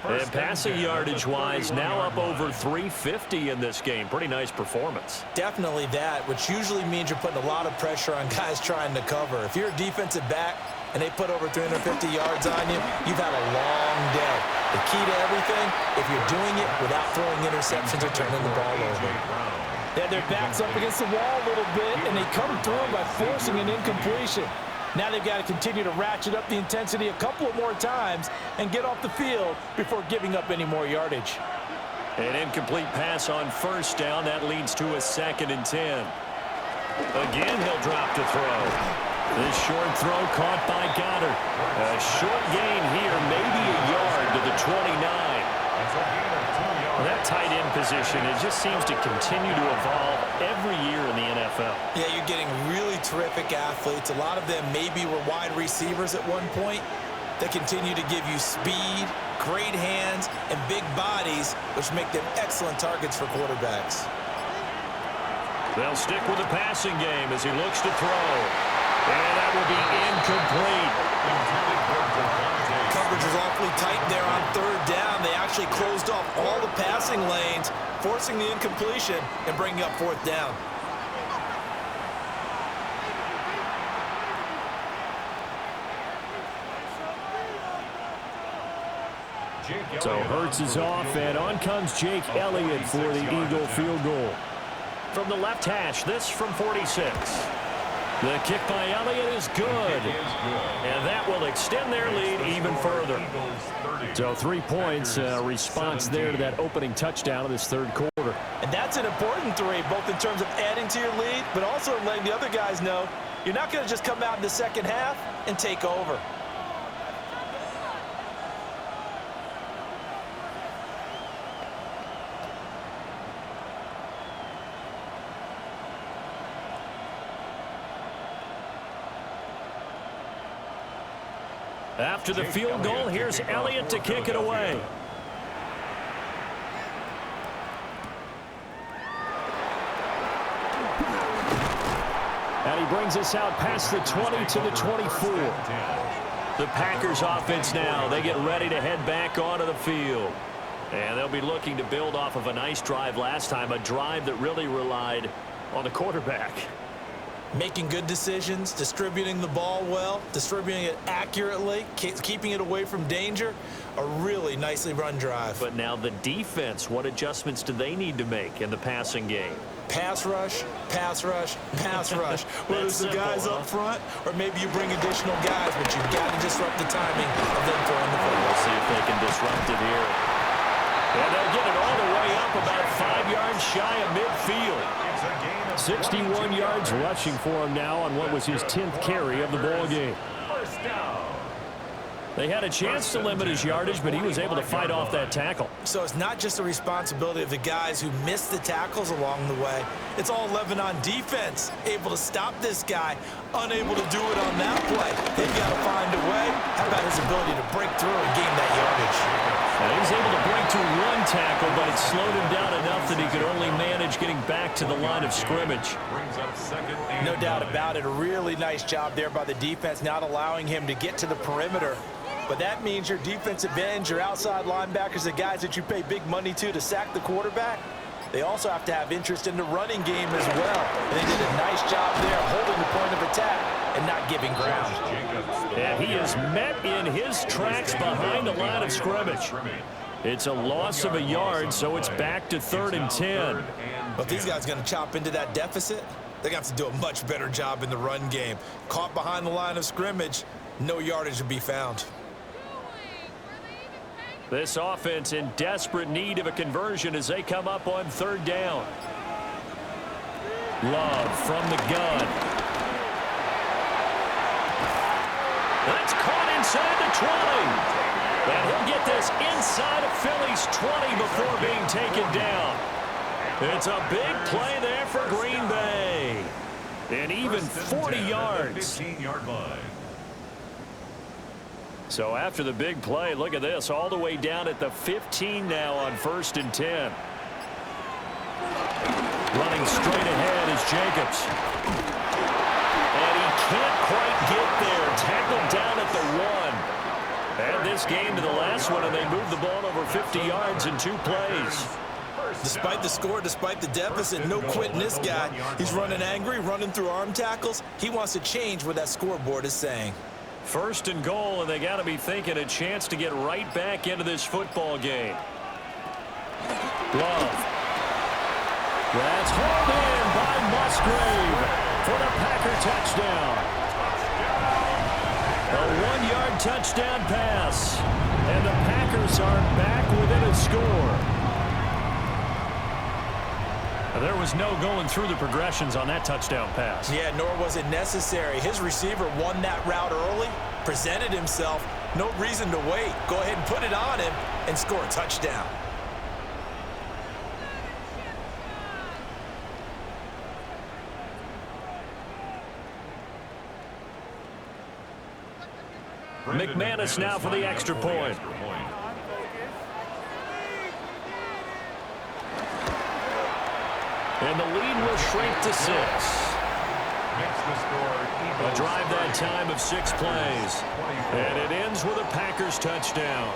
And passing yardage-wise, now up over 350 in this game. Pretty nice performance. Definitely that, which usually means you're putting a lot of pressure on guys trying to cover. If you're a defensive back and they put over 350 yards on you, you've had a long day. The key to everything, if you're doing it without throwing interceptions or turning the ball over. Yeah, their back's up against the wall a little bit, and they come through by forcing an incompletion. Now they've got to continue to ratchet up the intensity a couple of more times and get off the field before giving up any more yardage. An incomplete pass on first down. That leads to a 2nd and 10. Again, he'll drop to throw. This short throw caught by Goddard. A short gain here, maybe a yard to the 29. Well, that tight end position, it just seems to continue to evolve every year in the NFL. Yeah, you're getting really terrific athletes. A lot of them maybe were wide receivers at one point. They continue to give you speed, great hands, and big bodies, which make them excellent targets for quarterbacks. They'll stick with the passing game as he looks to throw. And that will be incomplete. Coverage was awfully tight there on 3rd down. They actually closed off all the passing lanes, forcing the incompletion and bringing up 4th down. So Hurts is off, and on comes Jake Elliott for the Eagle field goal. From the left hash, this from 46. The kick by Elliott is good. And that will extend their lead even further. So 3 points, response there to that opening touchdown of this 3rd quarter. And that's an important 3, both in terms of adding to your lead, but also letting the other guys know you're not going to just come out in the 2nd half and take over. After the field goal, here's Elliott to kick it away. And he brings us out past the 20 to the 24. The Packers offense now, they get ready to head back onto the field. And they'll be looking to build off of a nice drive last time, a drive that really relied on the quarterback. Making good decisions, distributing the ball well, distributing it accurately, keeping it away from danger. A really nicely run drive. But now the defense, what adjustments do they need to make in the passing game? Pass rush, pass rush, pass rush. Whether it's the guys up front or maybe you bring additional guys, but you've got to disrupt the timing of them throwing the football. We'll see if they can disrupt it here. And they'll get it all the way up about 5 yards shy of midfield. 61 yards rushing for him now on what was his 10th carry of the ball game. First down. They had a chance to limit his yardage, but he was able to fight off that tackle. So it's not just the responsibility of the guys who missed the tackles along the way. It's all 11 on defense, able to stop this guy, unable to do it on that play. They've got to find a way. How about his ability to break through and gain that yardage? Now he's able to break through one tackle, but it slowed him down enough that he could only manage getting back to the line of scrimmage. No doubt about it. A really nice job there by the defense, not allowing him to get to the perimeter. But that means your defensive ends, your outside linebackers, the guys that you pay big money to sack the quarterback, they also have to have interest in the running game as well. And they did a nice job there holding the point of attack and not giving ground. And he is met in his tracks behind the line of scrimmage. It's a loss of a yard, so it's back to 3rd and 10. But if these guys are going to chop into that deficit, they're going to have to do a much better job in the run game. Caught behind the line of scrimmage, no yardage to be found. This offense in desperate need of a conversion as they come up on 3rd down. Love from the gun. That's caught inside the 20. And he'll get this inside of Philly's 20 before being taken down. It's a big play there for Green Bay. And even 40 yards. 15-yard line. So after the big play, look at this, all the way down at the 15 now on 1st and 10. Running straight ahead is Jacobs. And he can't quite get there. Tackled down at the 1. Add this game to the last one, and they moved the ball over 50 yards in 2 plays. Despite the score, despite the deficit, no quitting this guy. He's running angry, running through arm tackles. He wants to change what that scoreboard is saying. 1st and goal, and they got to be thinking a chance to get right back into this football game. Love. That's hauled in by Musgrave for the Packer touchdown. A 1-yard touchdown pass, and the Packers are back within a score. There was no going through the progressions on that touchdown pass. Yeah, nor was it necessary. His receiver won that route early, presented himself, no reason to wait. Go ahead and put it on him and score a touchdown. McManus now for the extra point. And the lead will shrink to 6. A drive that time of 6 plays. And it ends with a Packers touchdown.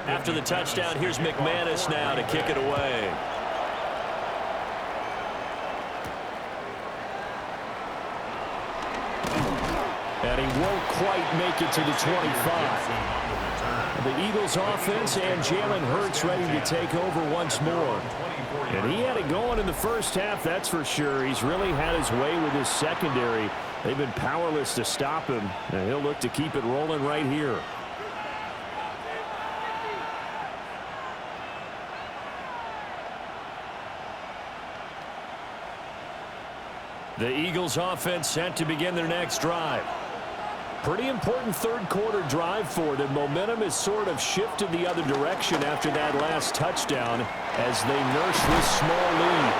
After the touchdown, here's McManus now to kick it away. And he won't quite make it to the 25. The Eagles offense and Jalen Hurts ready to take over once more. And he had it going in the first half, that's for sure. He's really had his way with his secondary. They've been powerless to stop him, and he'll look to keep it rolling right here. The Eagles offense set to begin their next drive. Pretty important third quarter drive for them. Momentum has sort of shifted the other direction after that last touchdown as they nurse this small lead.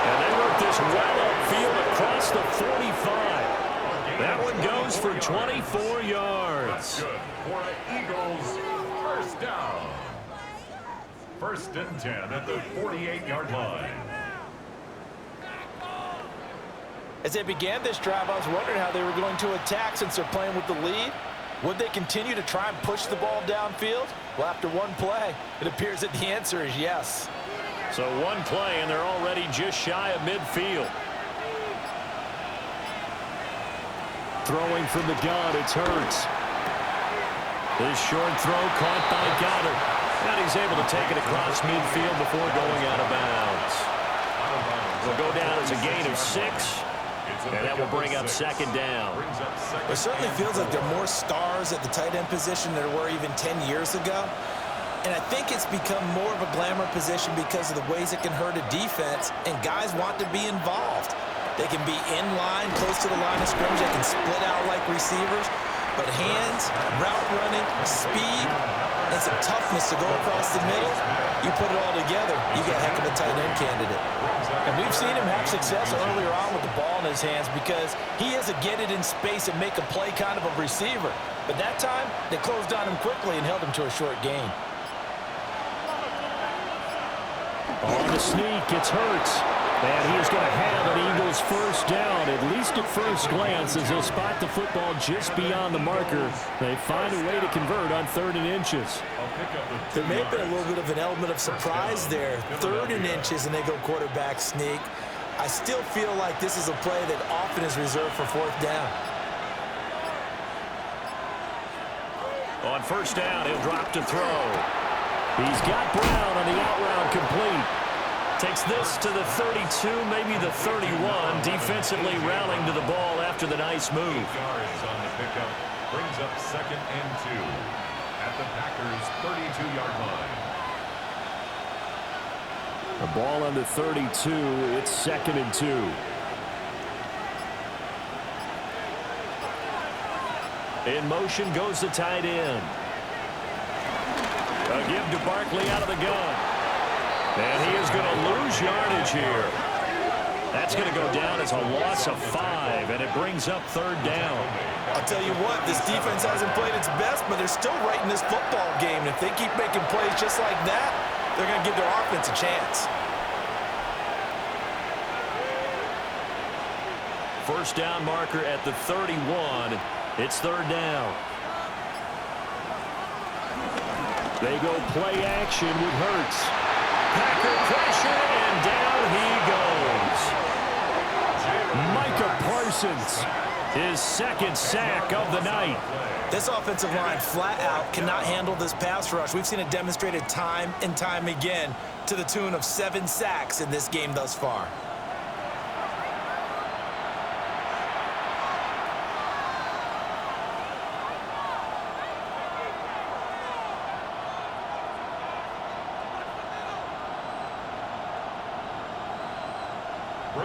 And they work this well upfield across the 45. That one goes for 24 yards. Good for the Eagles. First down. 1st and 10 at the 48-yard line. As they began this drive, I was wondering how they were going to attack since they're playing with the lead. Would they continue to try and push the ball downfield? Well, after one play, it appears that the answer is yes. So one play, and they're already just shy of midfield. Throwing from the gun, it's Hurts. This short throw caught by Goddard. And he's able to take it across midfield before going out of bounds. Will go down as a gain of 6. And that will bring up 2nd down. It certainly feels like there are more stars at the tight end position than there were even 10 years ago. And I think it's become more of a glamour position because of the ways it can hurt a defense, and guys want to be involved. They can be in line, close to the line of scrimmage. They can split out like receivers. But hands, route running, speed, and some toughness to go across the middle, you put it all together, you get a heck of a tight end candidate. And we've seen him have success earlier on with the ball in his hands because he is a get it in space and make a play kind of a receiver. But that time, they closed on him quickly and held him to a short gain. On the sneak, it's Hurts. And he is going to have an Eagles first down, at least at first glance, as they'll spot the football just beyond the marker. They find a way to convert on 3rd and inches. There may have been a little bit of an element of surprise there. 3rd and inches, and they go quarterback sneak. I still feel like this is a play that often is reserved for 4th down. On 1st down, he'll drop to throw. He's got Brown on the out route complete. Takes this to the 32, maybe the 31. Defensively rallying to the ball after the nice move. 8 yards on the pickup. Brings up 2nd and 2 at the Packers' 32-yard line. The ball on the 32. It's 2nd and 2. In motion goes the tight end. A give to Barkley out of the gun. And he is going to lose yardage here. That's going to go down as a loss of 5, and it brings up 3rd down. I'll tell you what, this defense hasn't played its best, but they're still right in this football game. And if they keep making plays just like that, they're going to give their offense a chance. 1st down marker at the 31. It's 3rd down. They go play action with Hurts. Packer pressure, and down he goes. Micah Parsons, his 2nd sack of the night. This offensive line flat out cannot handle this pass rush. We've seen it demonstrated time and time again to the tune of 7 sacks in this game thus far.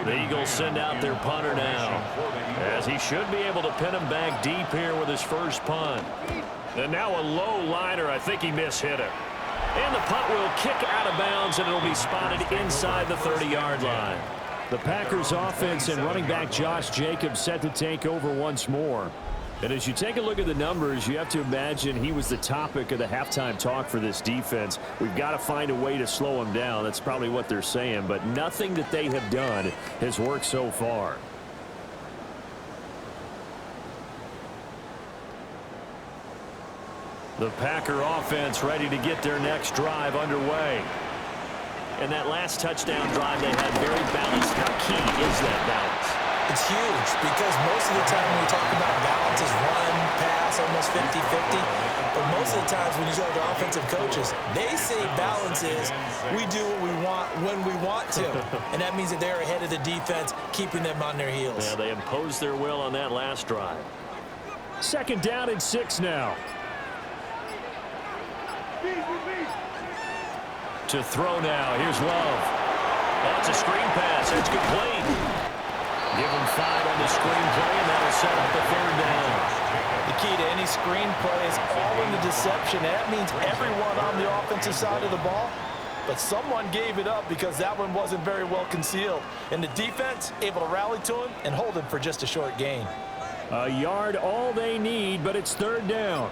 The Eagles send out their punter now, as he should be able to pin him back deep here with his first punt. And now a low liner. I think he mishit it. And the punt will kick out of bounds, and it'll be spotted inside the 30-yard line. The Packers offense and running back Josh Jacobs set to take over once more. And as you take a look at the numbers, you have to imagine he was the topic of the halftime talk for this defense. We've got to find a way to slow him down. That's probably what they're saying, but nothing that they have done has worked so far. The Packer offense ready to get their next drive underway. And that last touchdown drive they had very balanced. How key is that balance? It's huge because most of the time when we talk about balance is run, pass, almost 50-50. But most of the times when you talk to offensive coaches, they say balance is we do what we want when we want to. And that means that they're ahead of the defense, keeping them on their heels. Yeah, they imposed their will on that last drive. 2nd down and 6 now. To throw now. Here's Love. Oh, it's a screen pass. It's complete. Give him 5 on the screen play, and that'll set up the 3rd down. The key to any screen play is all in the deception. That means everyone on the offensive side of the ball, but someone gave it up because that one wasn't very well concealed. And the defense able to rally to him and hold him for just a short gain. A yard all they need, but it's 3rd down.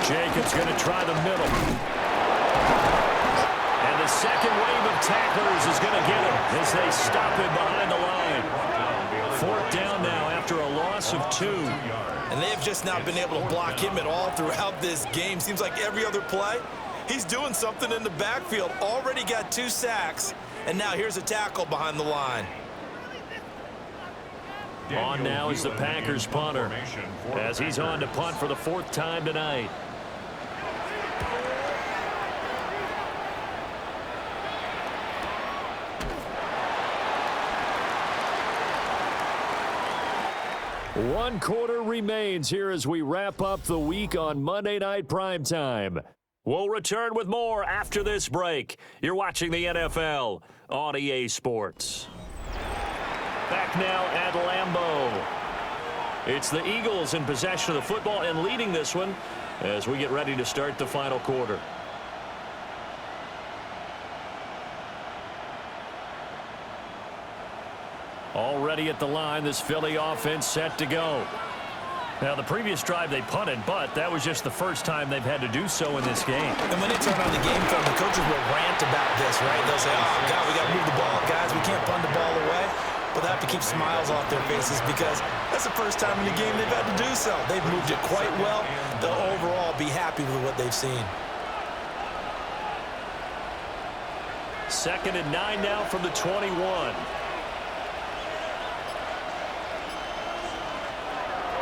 Jacobs going to try the middle. And the second wave of tacklers is going to get him as they stop him behind the line. 4th down now after a loss of 2. And they have just not been able to block him at all throughout this game. Seems like every other play, he's doing something in the backfield. Already got 2 sacks, and now here's a tackle behind the line. On now is the Packers punter, as he's on to punt for the 4th time tonight. One quarter remains here as we wrap up the week on Monday Night Primetime. We'll return with more after this break. You're watching the NFL on EA Sports. Back now at Lambeau. It's the Eagles in possession of the football and leading this one as we get ready to start the final quarter. Already at the line, this Philly offense set to go. Now, the previous drive they punted, but that was just the first time they've had to do so in this game. And when they turn on the game film, the coaches will rant about this, right? They'll say, oh, God, we got to move the ball, guys. We can't punt the ball away. But they have to keep smiles off their faces because that's the first time in the game they've had to do so. They've moved it quite well. They'll overall be happy with what they've seen. 2nd and 9 now from the 21.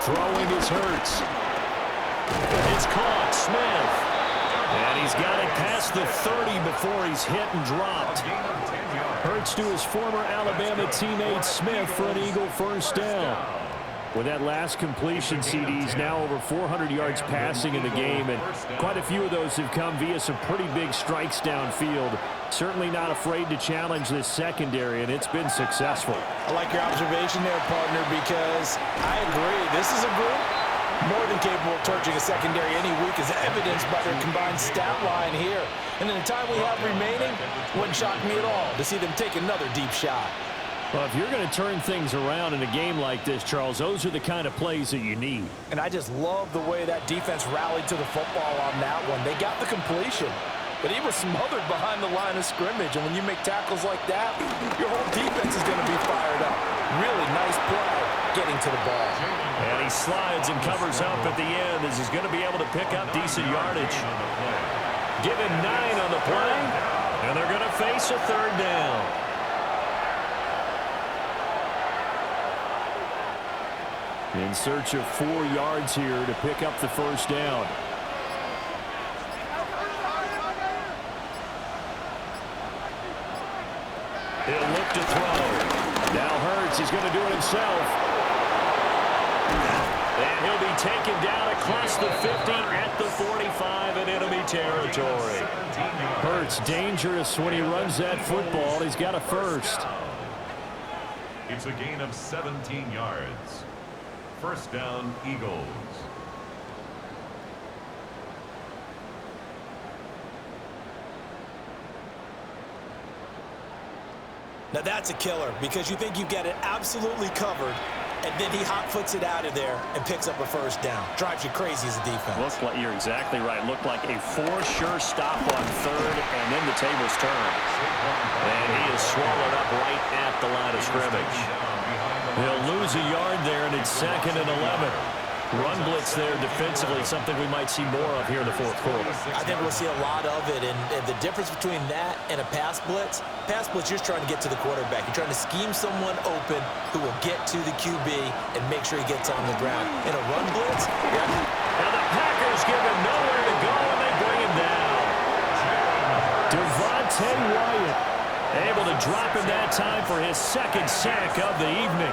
Throwing is Hurts. It's caught. Smith. And he's got it past the 30 before he's hit and dropped. Hurts to his former Alabama teammate Smith for an Eagle first down. With that last completion, CD's now over 400 yards passing in the game, and quite a few of those have come via some pretty big strikes downfield. Certainly not afraid to challenge this secondary, and it's been successful. I like your observation there, partner, because I agree. This is a group more than capable of torching a secondary any week, as evidenced by their combined stat line here. And in the time we have remaining, wouldn't shock me at all to see them take another deep shot. Well, if you're going to turn things around in a game like this, Charles, those are the kind of plays that you need. And I just love the way that defense rallied to the football on that one. They got the completion, but he was smothered behind the line of scrimmage. And when you make tackles like that, your whole defense is going to be fired up. Really nice play getting to the ball. And he slides and covers up at the end as he's going to be able to pick up decent yardage. Give him 9 on the play, and they're going to face a 3rd down. In search of 4 yards here to pick up the first down. He'll look to throw. Now Hurts, he's going to do it himself. And he'll be taken down across the 50 at the 45 in enemy territory. Hurts dangerous when he runs that football. He's got a first. It's a gain of 17 yards. First down, Eagles. Now that's a killer because you think you've got it absolutely covered, and then he hot-foots it out of there and picks up a first down. Drives you crazy as a defense. Looks like you're exactly right. Looked like a 4-sure stop on 3rd, and then the tables turn. And he is swallowed up right at the line of scrimmage. He'll lose a yard there, and it's 2nd and 11. Run blitz there defensively, something we might see more of here in the 4th quarter. I think we'll see a lot of it, and the difference between that and a pass blitz, you're just trying to get to the quarterback. You're trying to scheme someone open who will get to the QB and make sure he gets on the ground. In a run blitz, Now the Packers give him nowhere to go, and they bring him down. Devontae Wyatt able to drop him that time for his 2nd sack of the evening.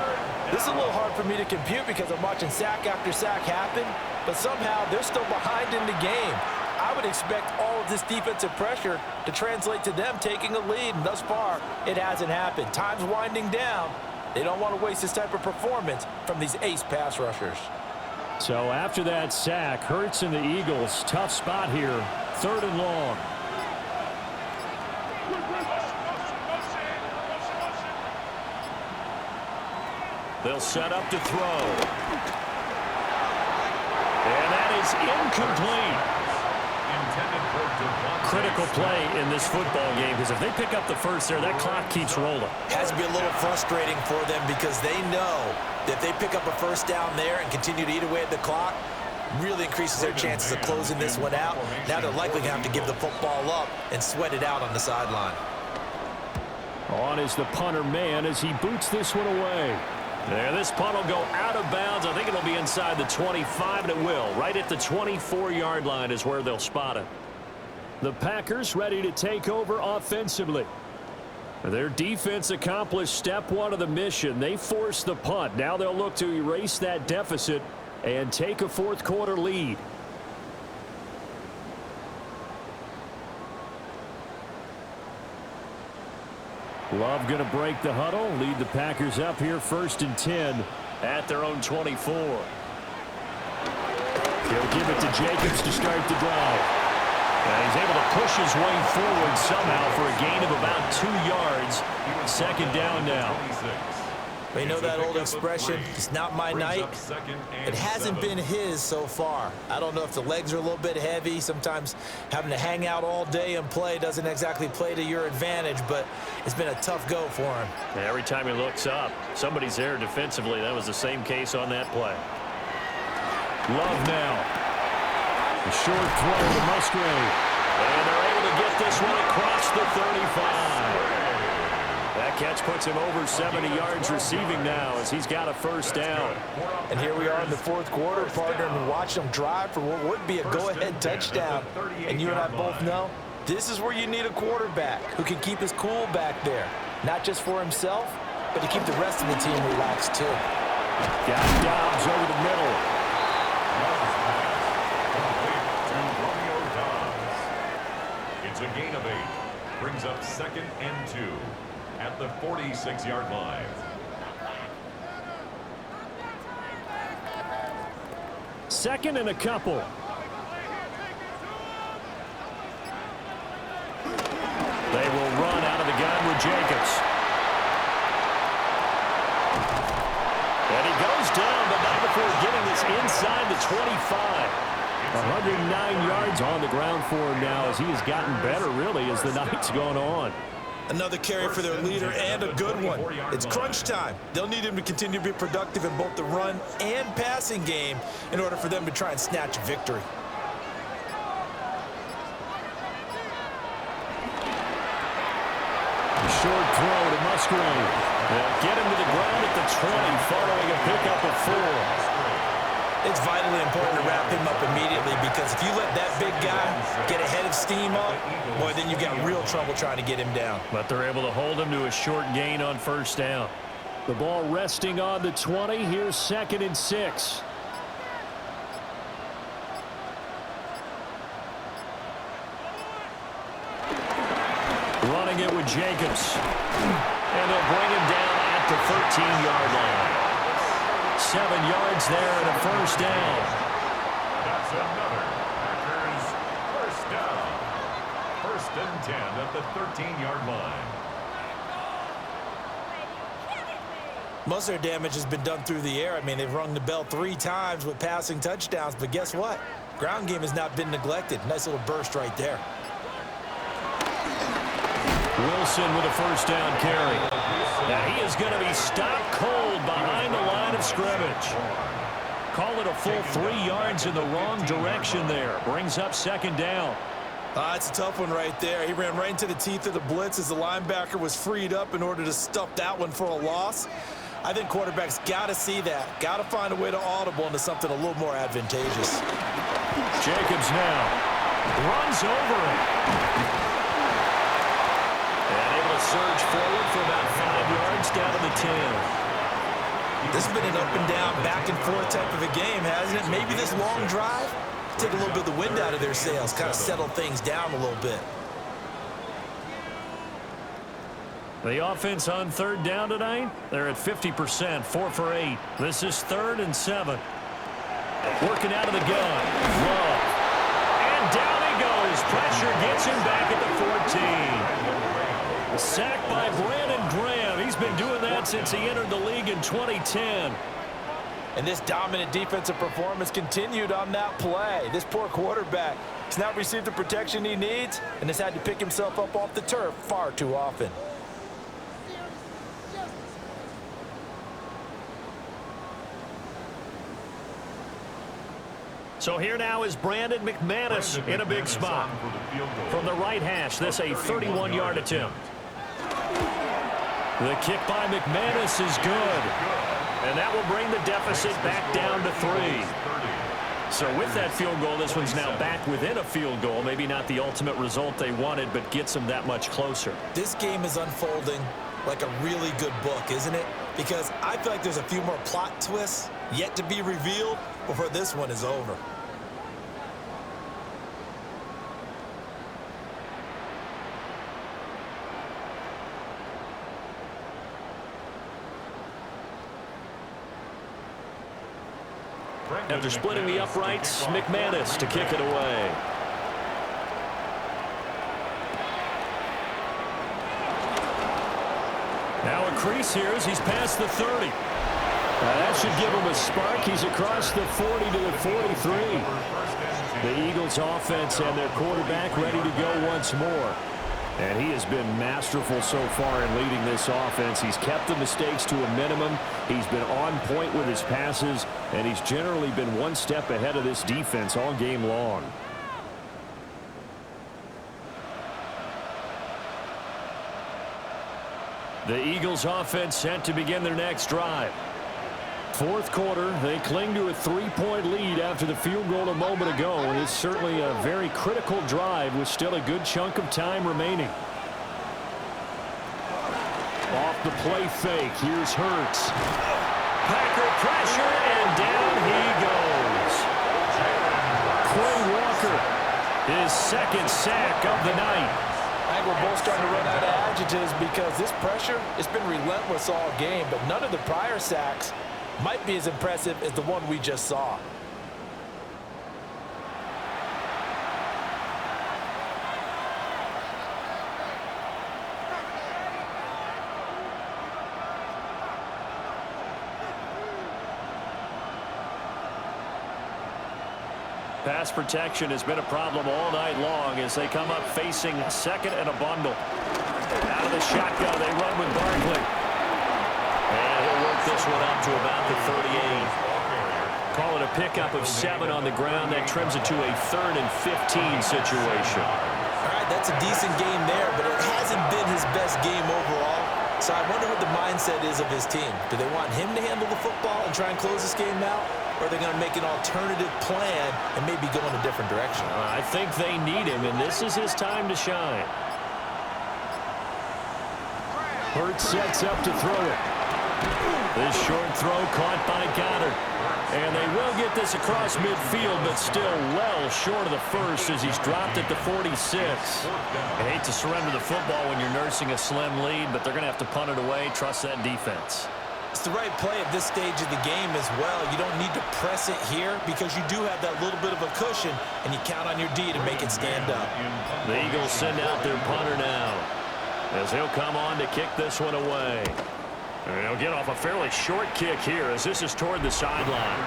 This is a little hard for me to compute because I'm watching sack after sack happen, but somehow they're still behind in the game. I would expect all of this defensive pressure to translate to them taking a lead, and thus far, it hasn't happened. Time's winding down. They don't want to waste this type of performance from these ace pass rushers. So after that sack, Hurts and the Eagles, tough spot here, 3rd and long. They'll set up to throw. And that is incomplete. Critical play in this football game, because if they pick up the first there, that clock keeps rolling. Has to be a little frustrating for them because they know that if they pick up a first down there and continue to eat away at the clock, really increases their chances of closing this one out. Now they're likely going to have to give the football up and sweat it out on the sideline. On is the punter man as he boots this one away. There, this punt will go out of bounds. I think it'll be inside the 25, and it will. Right at the 24-yard line is where they'll spot it. The Packers ready to take over offensively. Their defense accomplished step 1 of the mission. They forced the punt. Now they'll look to erase that deficit and take a 4th quarter lead. Love going to break the huddle, lead the Packers up here 1st and 10 at their own 24. He'll give it to Jacobs to start the drive. And he's able to push his way forward somehow for a gain of about 2 yards. 2nd down now. We know that old expression, it's not my night. It hasn't been his so far. I don't know if the legs are a little bit heavy. Sometimes having to hang out all day and play doesn't exactly play to your advantage, but it's been a tough go for him. And every time he looks up, somebody's there defensively. That was the same case on that play. Love now. A short throw to Musgrave. And they're able to get this one across the 35. That catch puts him over 70 yards receiving now as he's got a first down. And here we are in the fourth quarter, partner, and watch them drive for what would be a go-ahead touchdown. And you and I both know this is where you need a quarterback who can keep his cool back there. Not just for himself, but to keep the rest of the team relaxed too. Got Dobbs over the middle. It's a gain of 8. Brings up 2nd and 2 at the 46-yard line. Second and a couple. They will run out of the gun with Jacobs. And he goes down, but not before getting this inside the 25. 109 yards on the ground for him now as he has gotten better, really, as the night's gone on. Another carry for their leader and a good one. It's crunch time. They'll need him to continue to be productive in both the run and passing game in order for them to try and snatch a victory. A short throw to Musgrave. They'll get him to the ground at the 20 following a pickup of 4. It's vitally important to wrap him up immediately because if you let that big guy get ahead of steam up, boy, then you've got real trouble trying to get him down. But they're able to hold him to a short gain on first down. The ball resting on the 20. Here's 2nd and 6. Running it with Jacobs. And they'll bring him down at the 13-yard line. 7 yards there and a first down. That's another Packers first down. 1st and 10 at the 13-yard line. Most of their damage has been done through the air. I mean, they've rung the bell 3 times with passing touchdowns, but guess what? Ground game has not been neglected. Nice little burst right there. Wilson with a first down carry. Now he is going to be stopped cold behind the line of scrimmage. Call it a full 3 yards in the wrong direction there. Brings up 2nd down. It's a tough one right there. He ran right into the teeth of the blitz as the linebacker was freed up in order to stuff that one for a loss. I think quarterbacks got to see that. Got to find a way to audible into something a little more advantageous. Jacobs now runs over it. And able to surge forward for about 5 yards down to the 10. This has been an up and down, back and forth type of a game, hasn't it? Maybe this long drive take a little bit of the wind out of their sails, kind of settle things down a little bit. The offense on 3rd down tonight, they're at 50%, 4 for 8. This is 3rd and 7. Working out of the gun. Love. And down he goes. Pressure gets him back at the 14. Sacked by Brandon Graham. He's been doing that since he entered the league in 2010. And this dominant defensive performance continued on that play. This poor quarterback has not received the protection he needs and has had to pick himself up off the turf far too often. So here now is Brandon McManus in a big spot. From the right hash, this a 31-yard attempt. The kick by McManus is good. And that will bring the deficit back down to 3. So with that field goal, this one's now back within a field goal. Maybe not the ultimate result they wanted, but gets them that much closer. This game is unfolding like a really good book, isn't it? Because I feel like there's a few more plot twists yet to be revealed before this one is over. After splitting the uprights, McManus to kick it away. Now a crease here as he's past the 30. That should give him a spark. He's across the 40 to the 43. The Eagles offense and their quarterback ready to go once more. And he has been masterful so far in leading this offense. He's kept the mistakes to a minimum. He's been on point with his passes, and he's generally been one step ahead of this defense all game long. The Eagles offense set to begin their next drive. Fourth quarter, they cling to a 3-point lead after the field goal a moment ago. It's certainly a very critical drive with still a good chunk of time remaining. Off the play fake, here's Hurts. Packer pressure, and down he goes. Quay Walker, his second sack of the night. I think we're both starting to run out of adjectives because this pressure, it's been relentless all game, but none of the prior sacks might be as impressive as the one we just saw. Pass protection has been a problem all night long as they come up facing second and a bundle. Out of the shotgun, they run with Barkley. And he'll work this one up to about the 38. Call it a pickup of 7 on the ground. That trims it to a 3rd and 15 situation. All right, that's a decent game there, but it hasn't been his best game overall. So I wonder what the mindset is of his team. Do they want him to handle the football and try and close this game out? Or are they going to make an alternative plan and maybe go in a different direction? I think they need him, and this is his time to shine. Hurts sets up to throw it. This short throw caught by Goddard. And they will get this across midfield, but still well short of the first as he's dropped at the 46. I hate to surrender the football when you're nursing a slim lead, but they're going to have to punt it away. Trust that defense. It's the right play at this stage of the game as well. You don't need to press it here because you do have that little bit of a cushion, and you count on your D to make it stand up. The Eagles send out their punter now as he'll come on to kick this one away. And he'll get off a fairly short kick here as this is toward the sideline.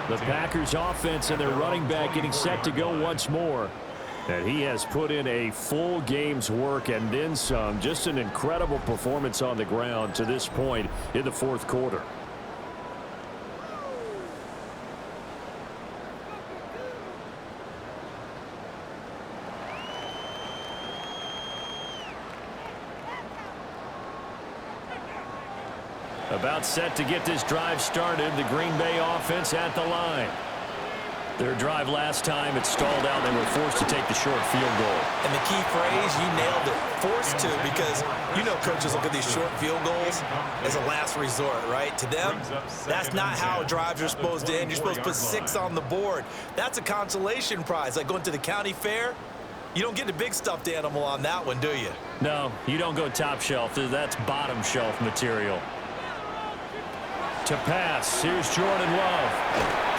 The Packers offense and their running back getting set to go once more. And he has put in a full game's work and then some. Just an incredible performance on the ground to this point in the fourth quarter. About set to get this drive started. The Green Bay offense at the line. Their drive last time, it stalled out. They were forced to take the short field goal. And the key phrase, you nailed it. Forced to, because you know coaches look at these short field goals as a last resort, right? To them, that's not how drives are supposed to end. You're supposed to put 6 on the board. That's a consolation prize. Like going to the county fair, you don't get the big stuffed animal on that one, do you? No, you don't go top shelf. That's bottom shelf material. To pass, here's Jordan Love.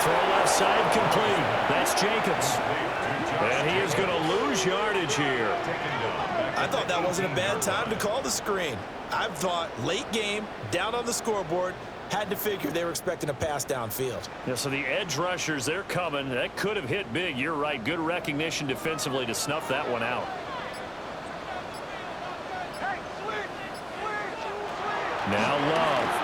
Throw left side complete. That's Jacobs. And he is going to lose yardage here. I thought that wasn't a bad time to call the screen. I thought late game, down on the scoreboard, had to figure they were expecting a pass downfield. Yeah, so the edge rushers, they're coming. That could have hit big. You're right. Good recognition defensively to snuff that one out. Now Love.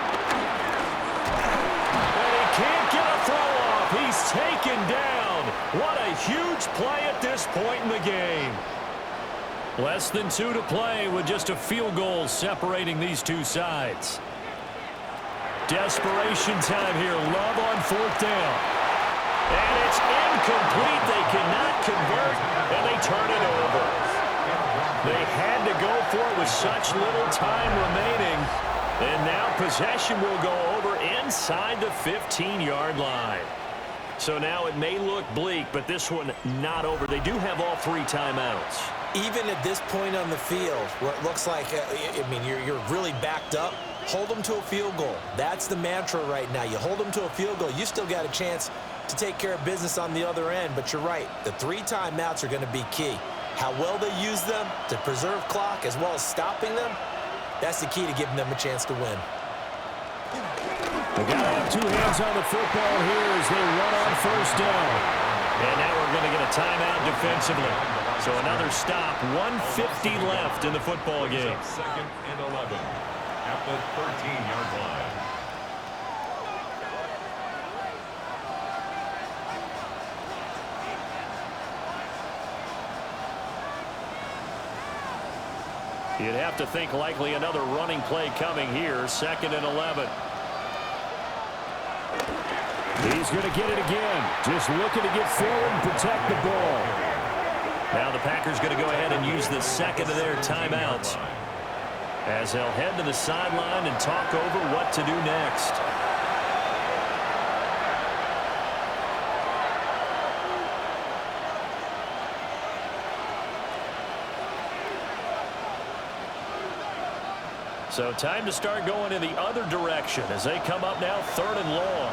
Can't get a throw off. He's taken down. What a huge play at this point in the game. Less than 2 to play with just a field goal separating these two sides. Desperation time here. Love on 4th down. And it's incomplete. They cannot convert, and they turn it over. They had to go for it with such little time remaining. And now possession will go over inside the 15-yard line. So now it may look bleak, but this one not over. They do have all 3 timeouts. Even at this point on the field, where it looks like, I mean, you're really backed up, hold them to a field goal. That's the mantra right now. You hold them to a field goal, you still got a chance to take care of business on the other end. But you're right, the 3 timeouts are going to be key. How well they use them to preserve clock as well as stopping them, That's the key to giving them a chance to win. They got to have two hands on the football here as they run on first down. And now we're going to get a timeout defensively. So another stop, 1:50 left in the football game. Second and 11 at the 13-yard line. You'd have to think likely another running play coming here, second and 11. He's going to get it again. Just looking to get forward and protect the ball. Now the Packers going to go ahead and use the second of their timeouts as they'll head to the sideline and talk over what to do next. So time to start going in the other direction as they come up now, third and long.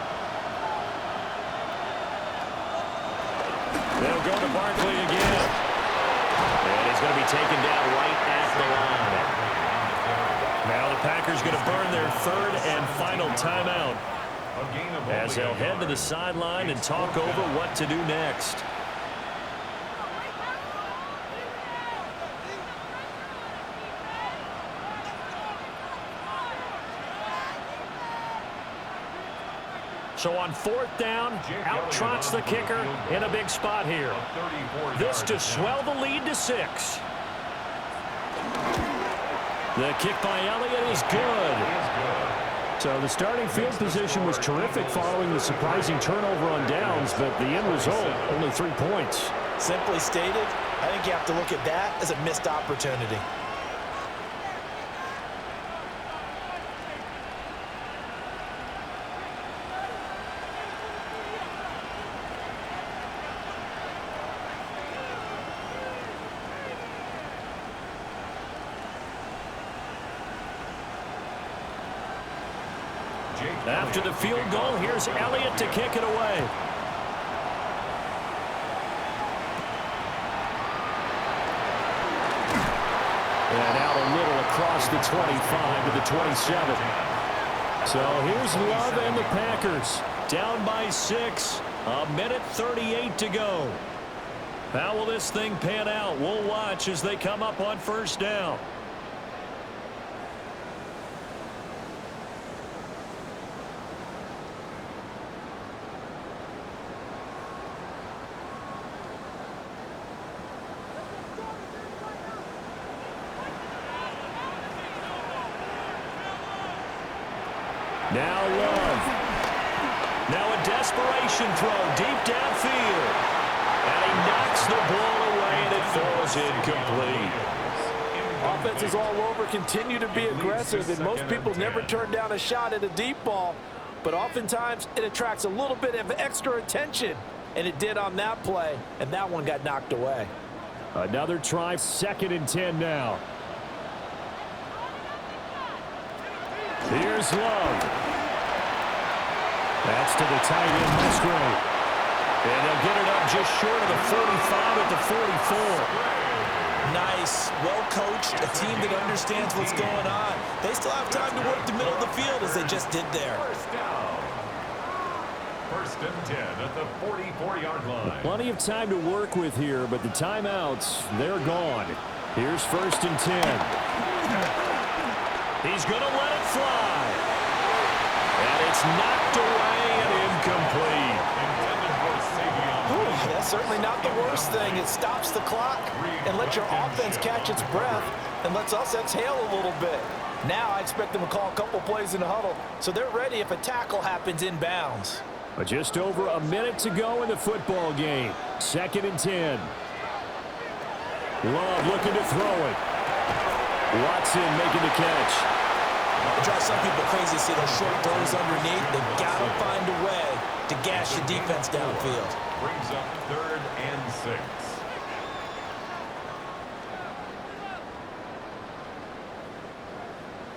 They'll go to Barkley again. And he's going to be taken down right at the line. Now the Packers going to burn their third and final timeout as they'll head to the sideline and talk over what to do next. So on fourth down, out trots the kicker in a big spot here. This to swell the lead to 6. The kick by Elliott is good. So the starting field position was terrific following the surprising turnover on downs, but the end result, only 3 points. Simply stated, I think you have to look at that as a missed opportunity. After the field goal, here's Elliott to kick it away. And out a little across the 25 to the 27. So here's Love and the Packers down by 6. A minute 38 to go. How will this thing pan out? We'll watch as they come up on first down. Now Love. Now a desperation throw deep downfield. And he knocks the ball away and it falls incomplete. Offenses all over continue to be aggressive, and most people never turn down a shot at a deep ball. But oftentimes it attracts a little bit of extra attention. And it did on that play, and that one got knocked away. Another try, second and 10 now. Here's Love. That's to the tight end, Musgrave. And they'll get it up just short of the 45 at the 44. Nice, well-coached, a team that understands what's going on. They still have time to work the middle of the field as they just did there. First down. First and 10 at the 44-yard line. Plenty of time to work with here, but the timeouts, they're gone. Here's first and 10. He's going to let it fly. And it's knocked away and incomplete. Ooh, that's certainly not the worst thing. It stops the clock and lets your offense catch its breath and lets us exhale a little bit. Now I expect them to call a couple plays in the huddle so they're ready if a tackle happens inbounds. Just over a minute to go in the football game. Second and 10. Love looking to throw it. Watson making the catch. It drives some people crazy to see those short throws underneath. They've got to find a way to gash the defense downfield. Brings up third and 6.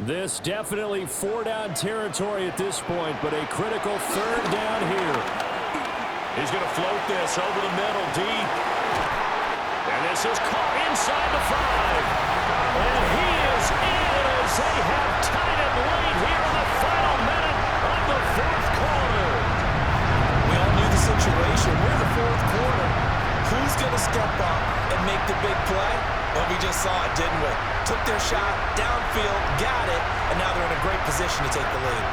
This definitely four-down territory at this point, but a critical third down here. He's going to float this over the middle deep. And this is caught inside the 5. And he is in as as they have tied it late here in the final minute of the fourth quarter. We all knew the situation. We're in the fourth quarter. Who's going to step up and make the big play? Well, we just saw it, didn't we? Took their shot, downfield, got it, and now they're in a great position to take the lead.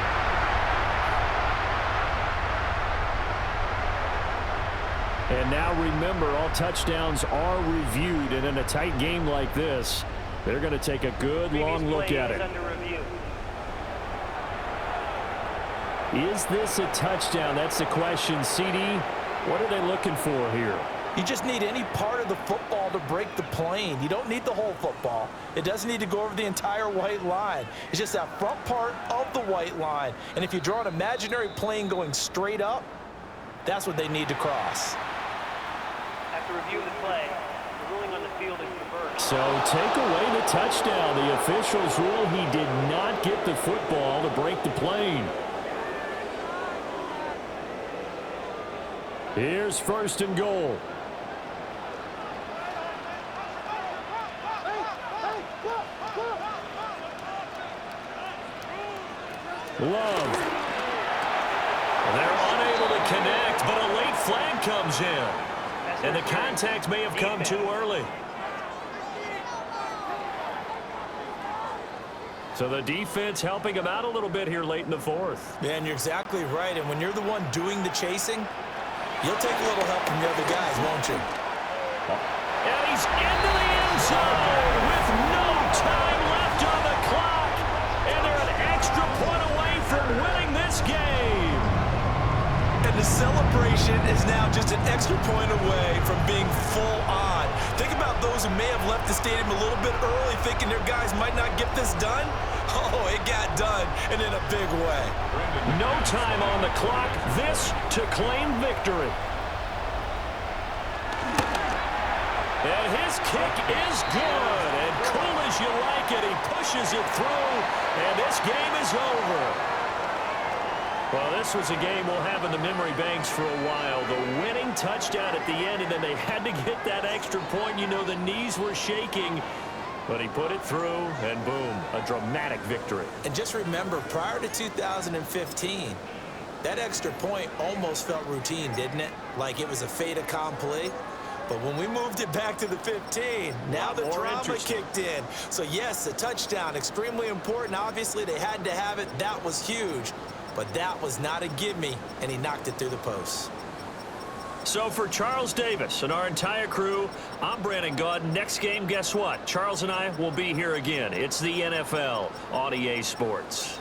And now remember, all touchdowns are reviewed, and in a tight game like this, they're going to take a good long look at it. Is this a touchdown? That's the question. CD, what are they looking for here? You just need any part of the football to break the plane. You don't need the whole football. It doesn't need to go over the entire white line. It's just that front part of the white line. And if you draw an imaginary plane going straight up, that's what they need to cross. After reviewing the play, the ruling on the field is reversed. So take away the touchdown. The officials rule he did not get the football to break the plane. Here's first and goal. Love. They're unable to connect, but a late flag comes in. And the contact may have come too early. So the defense helping him out a little bit here late in the fourth. Man, you're exactly right. And when you're the one doing the chasing, you'll take a little help from the other guys, won't you? And he's into the end zone with no time left on the clock. And they're an extra point away from winning this game. And the celebration is now just an extra point away from being full on. Think about those who may have left the stadium a little bit early thinking their guys might not get this done. Oh, it got done, and in a big way. No time on the clock. This to claim victory. And his kick is good. And cool as you like it, he pushes it through, and this game is over. Well, this was a game we'll have in the memory banks for a while. The winning touchdown at the end, and then they had to get that extra point. You know, the knees were shaking. But he put it through, and boom, a dramatic victory. And just remember, prior to 2015, that extra point almost felt routine, didn't it? Like it was a fait accompli. But when we moved it back to the 15, now the drama kicked in. So, yes, a touchdown, extremely important. Obviously, they had to have it. That was huge. But that was not a gimme, and he knocked it through the post. So for Charles Davis and our entire crew, I'm Brandon Gaud. Next game, guess what? Charles and I will be here again. It's the NFL on EA Sports.